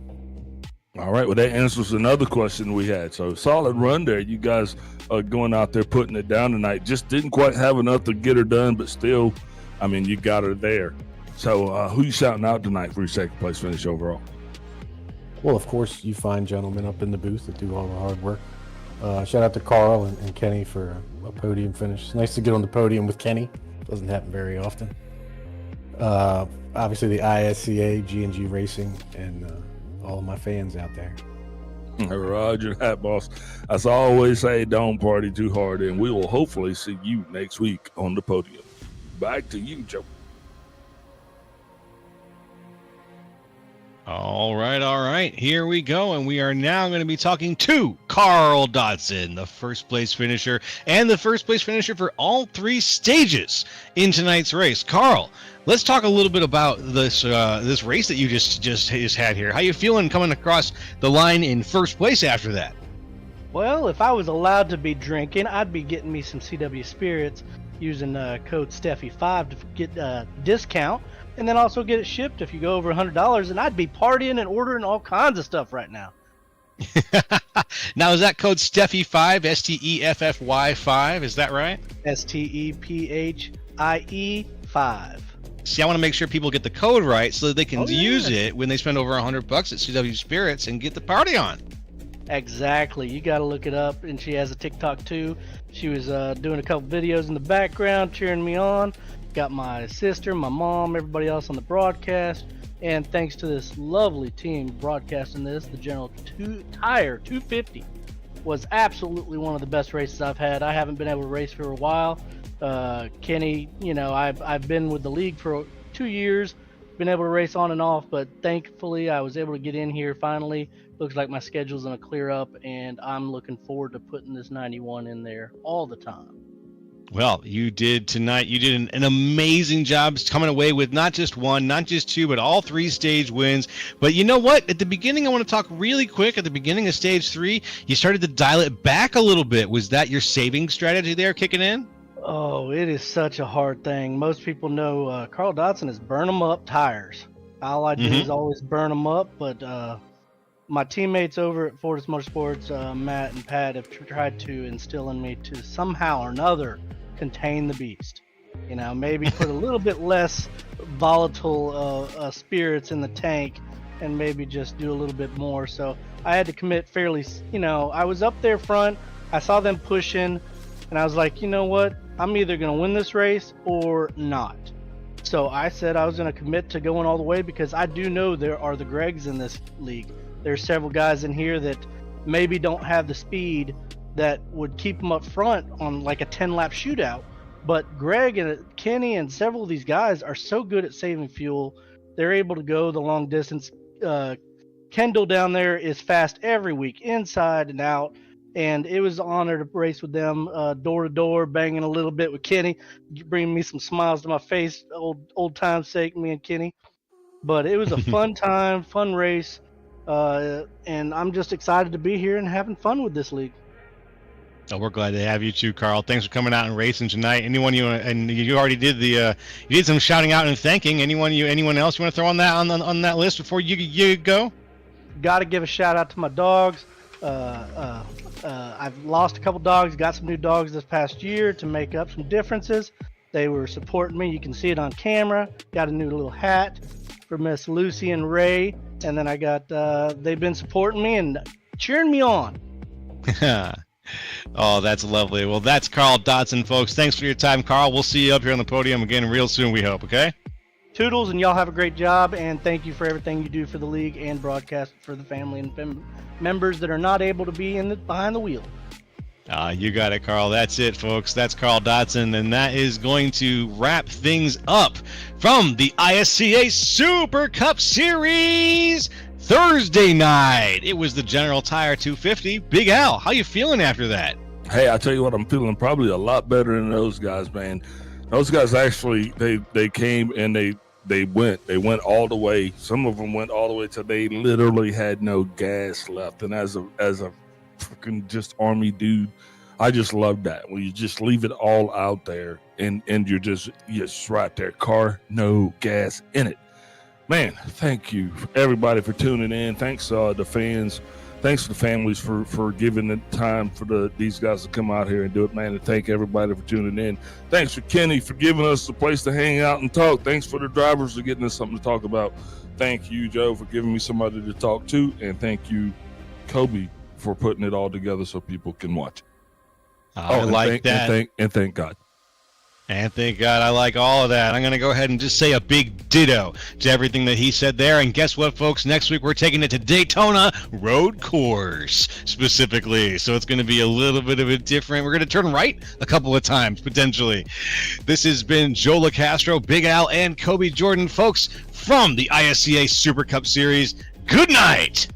All right, well, that answers another question we had. So solid run there. You guys going out there putting it down tonight. Just didn't quite have enough to get her done, but still, you got her there. So who you shouting out tonight for your second place finish overall? Well, of course, you fine gentlemen up in the booth that do all the hard work. Shout out to Carl and Kenny for a podium finish. It's nice to get on the podium with Kenny. Doesn't happen very often. Obviously, the ISCA, G&G Racing, and all of my fans out there. Roger that, boss. As I always say, don't party too hard, and we will hopefully see you next week on the podium. Back to you, Joe. All right. Here we go. And we are now going to be talking to Carl Dodson, the first place finisher and the first place finisher for all 3 stages in tonight's race. Carl, let's talk a little bit about this race that you just had here. How you feeling coming across the line in first place after that? Well, if I was allowed to be drinking, I'd be getting me some CW Spirits using code Steffi5 to get a discount. And then also get it shipped if you go over $100, and I'd be partying and ordering all kinds of stuff right now. Now, is that code Steffi5, STEFFY 5? Is that right? STEPHIE 5. See, I want to make sure people get the code right so that they can use it when they spend over $100 at CW Spirits and get the party on. Exactly. You got to look it up. And she has a TikTok too. She was doing a couple videos in the background, cheering me on. Got my sister, my mom, everybody else on the broadcast. And thanks to this lovely team broadcasting this, the General Tire 250 was absolutely one of the best races I've had. I haven't been able to race for a while. Kenny, I've been with the league for 2 years. been able to race on and off, but thankfully I was able to get in here finally. Looks like my schedule's gonna clear up, and I'm looking forward to putting this 91 in there all the time. Well, you did tonight. You did an amazing job coming away with not just one, not just two, but all 3 stage wins. But you know what? At the beginning, I want to talk really quick. At the beginning of stage 3, you started to dial it back a little bit. Was that your saving strategy there kicking in? Oh, it is such a hard thing. Most people know Carl Dodson is burn them up tires. All I do is always burn them up, but my teammates over at Fortis Motorsports, Matt and Pat, have tried to instill in me to somehow or another contain the beast. You know, maybe put a little bit less volatile spirits in the tank and maybe just do a little bit more. So I had to commit fairly, I was up there front. I saw them pushing and I was like, you know what? I'm either going to win this race or not. So I said I was going to commit to going all the way because I do know there are the Gregs in this league. There's several guys in here that maybe don't have the speed that would keep them up front on like a 10-lap shootout. But Greg and Kenny and several of these guys are so good at saving fuel. They're able to go the long distance. Kendall down there is fast every week, inside and out. And it was an honor to race with them, door to door, banging a little bit with Kenny, bringing me some smiles to my face, old time's sake, me and Kenny. But it was a fun time, fun race. And I'm just excited to be here and having fun with this league. Oh, we're glad to have you too, Carl. Thanks for coming out and racing tonight. Anyone you already did you did some shouting out and thanking. Anyone else you want to throw on that list before you go? Got to give a shout out to my dogs. I've lost a couple dogs, got some new dogs this past year to make up some differences. They were supporting me. You can see it on camera. Got a new little hat for Miss Lucy and Ray, and then I got they've been supporting me and cheering me on. Oh, that's lovely. Well, that's Carl Dodson, folks. Thanks for your time, Carl. We'll see you up here on the podium again real soon, we hope, okay? Toodles, and y'all have a great job, and thank you for everything you do for the league and broadcast for the family and members that are not able to be behind the wheel. You got it, Carl. That's it, folks. That's Carl Dodson, and that is going to wrap things up from the ISCA Super Cup Series Thursday night. It was the General Tire 250. Big Al, how you feeling after that? Hey, I tell you what, I'm feeling probably a lot better than those guys, man. Those guys actually, they came and they went all the way. Some of them went all the way till they literally had no gas left. And as a freaking just Army dude, I just love that when you just leave it all out there and you're just right there, car, no gas in it. Man, thank you everybody for tuning in. Thanks the fans. Thanks to the families for giving the time for these guys to come out here and do it, man. And thank everybody for tuning in. Thanks for Kenny for giving us a place to hang out and talk. Thanks for the drivers for getting us something to talk about. Thank you, Joe, for giving me somebody to talk to. And thank you, Kobe, for putting it all together so people can watch it. I like that. And thank God. And thank God, I like all of that. I'm going to go ahead and just say a big ditto to everything that he said there. And guess what, folks? Next week, we're taking it to Daytona Road Course specifically. So it's going to be a little bit of a different. We're going to turn right a couple of times, potentially. This has been Joe LaCastro, Big Al, and Kobe Jordan, folks, from the ISCA Super Cup Series. Good night.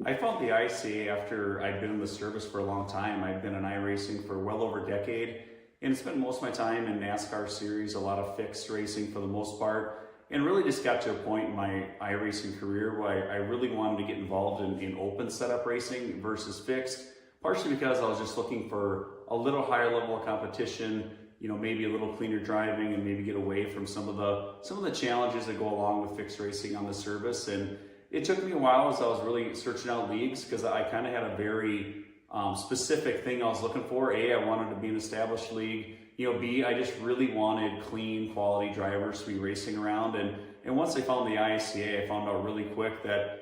I found the ISCA after I'd been in the service for a long time. I'd been in iRacing for well over a decade and spent most of my time in NASCAR series, a lot of fixed racing for the most part, and really just got to a point in my iRacing career where I really wanted to get involved in open setup racing versus fixed, partially because I was just looking for a little higher level of competition, maybe a little cleaner driving and maybe get away from some of the challenges that go along with fixed racing on the service. And it took me a while as I was really searching out leagues because I kind of had a very specific thing I was looking for. A, I wanted to be an established league. B, I just really wanted clean, quality drivers to be racing around. And once I found the ISCA, I found out really quick that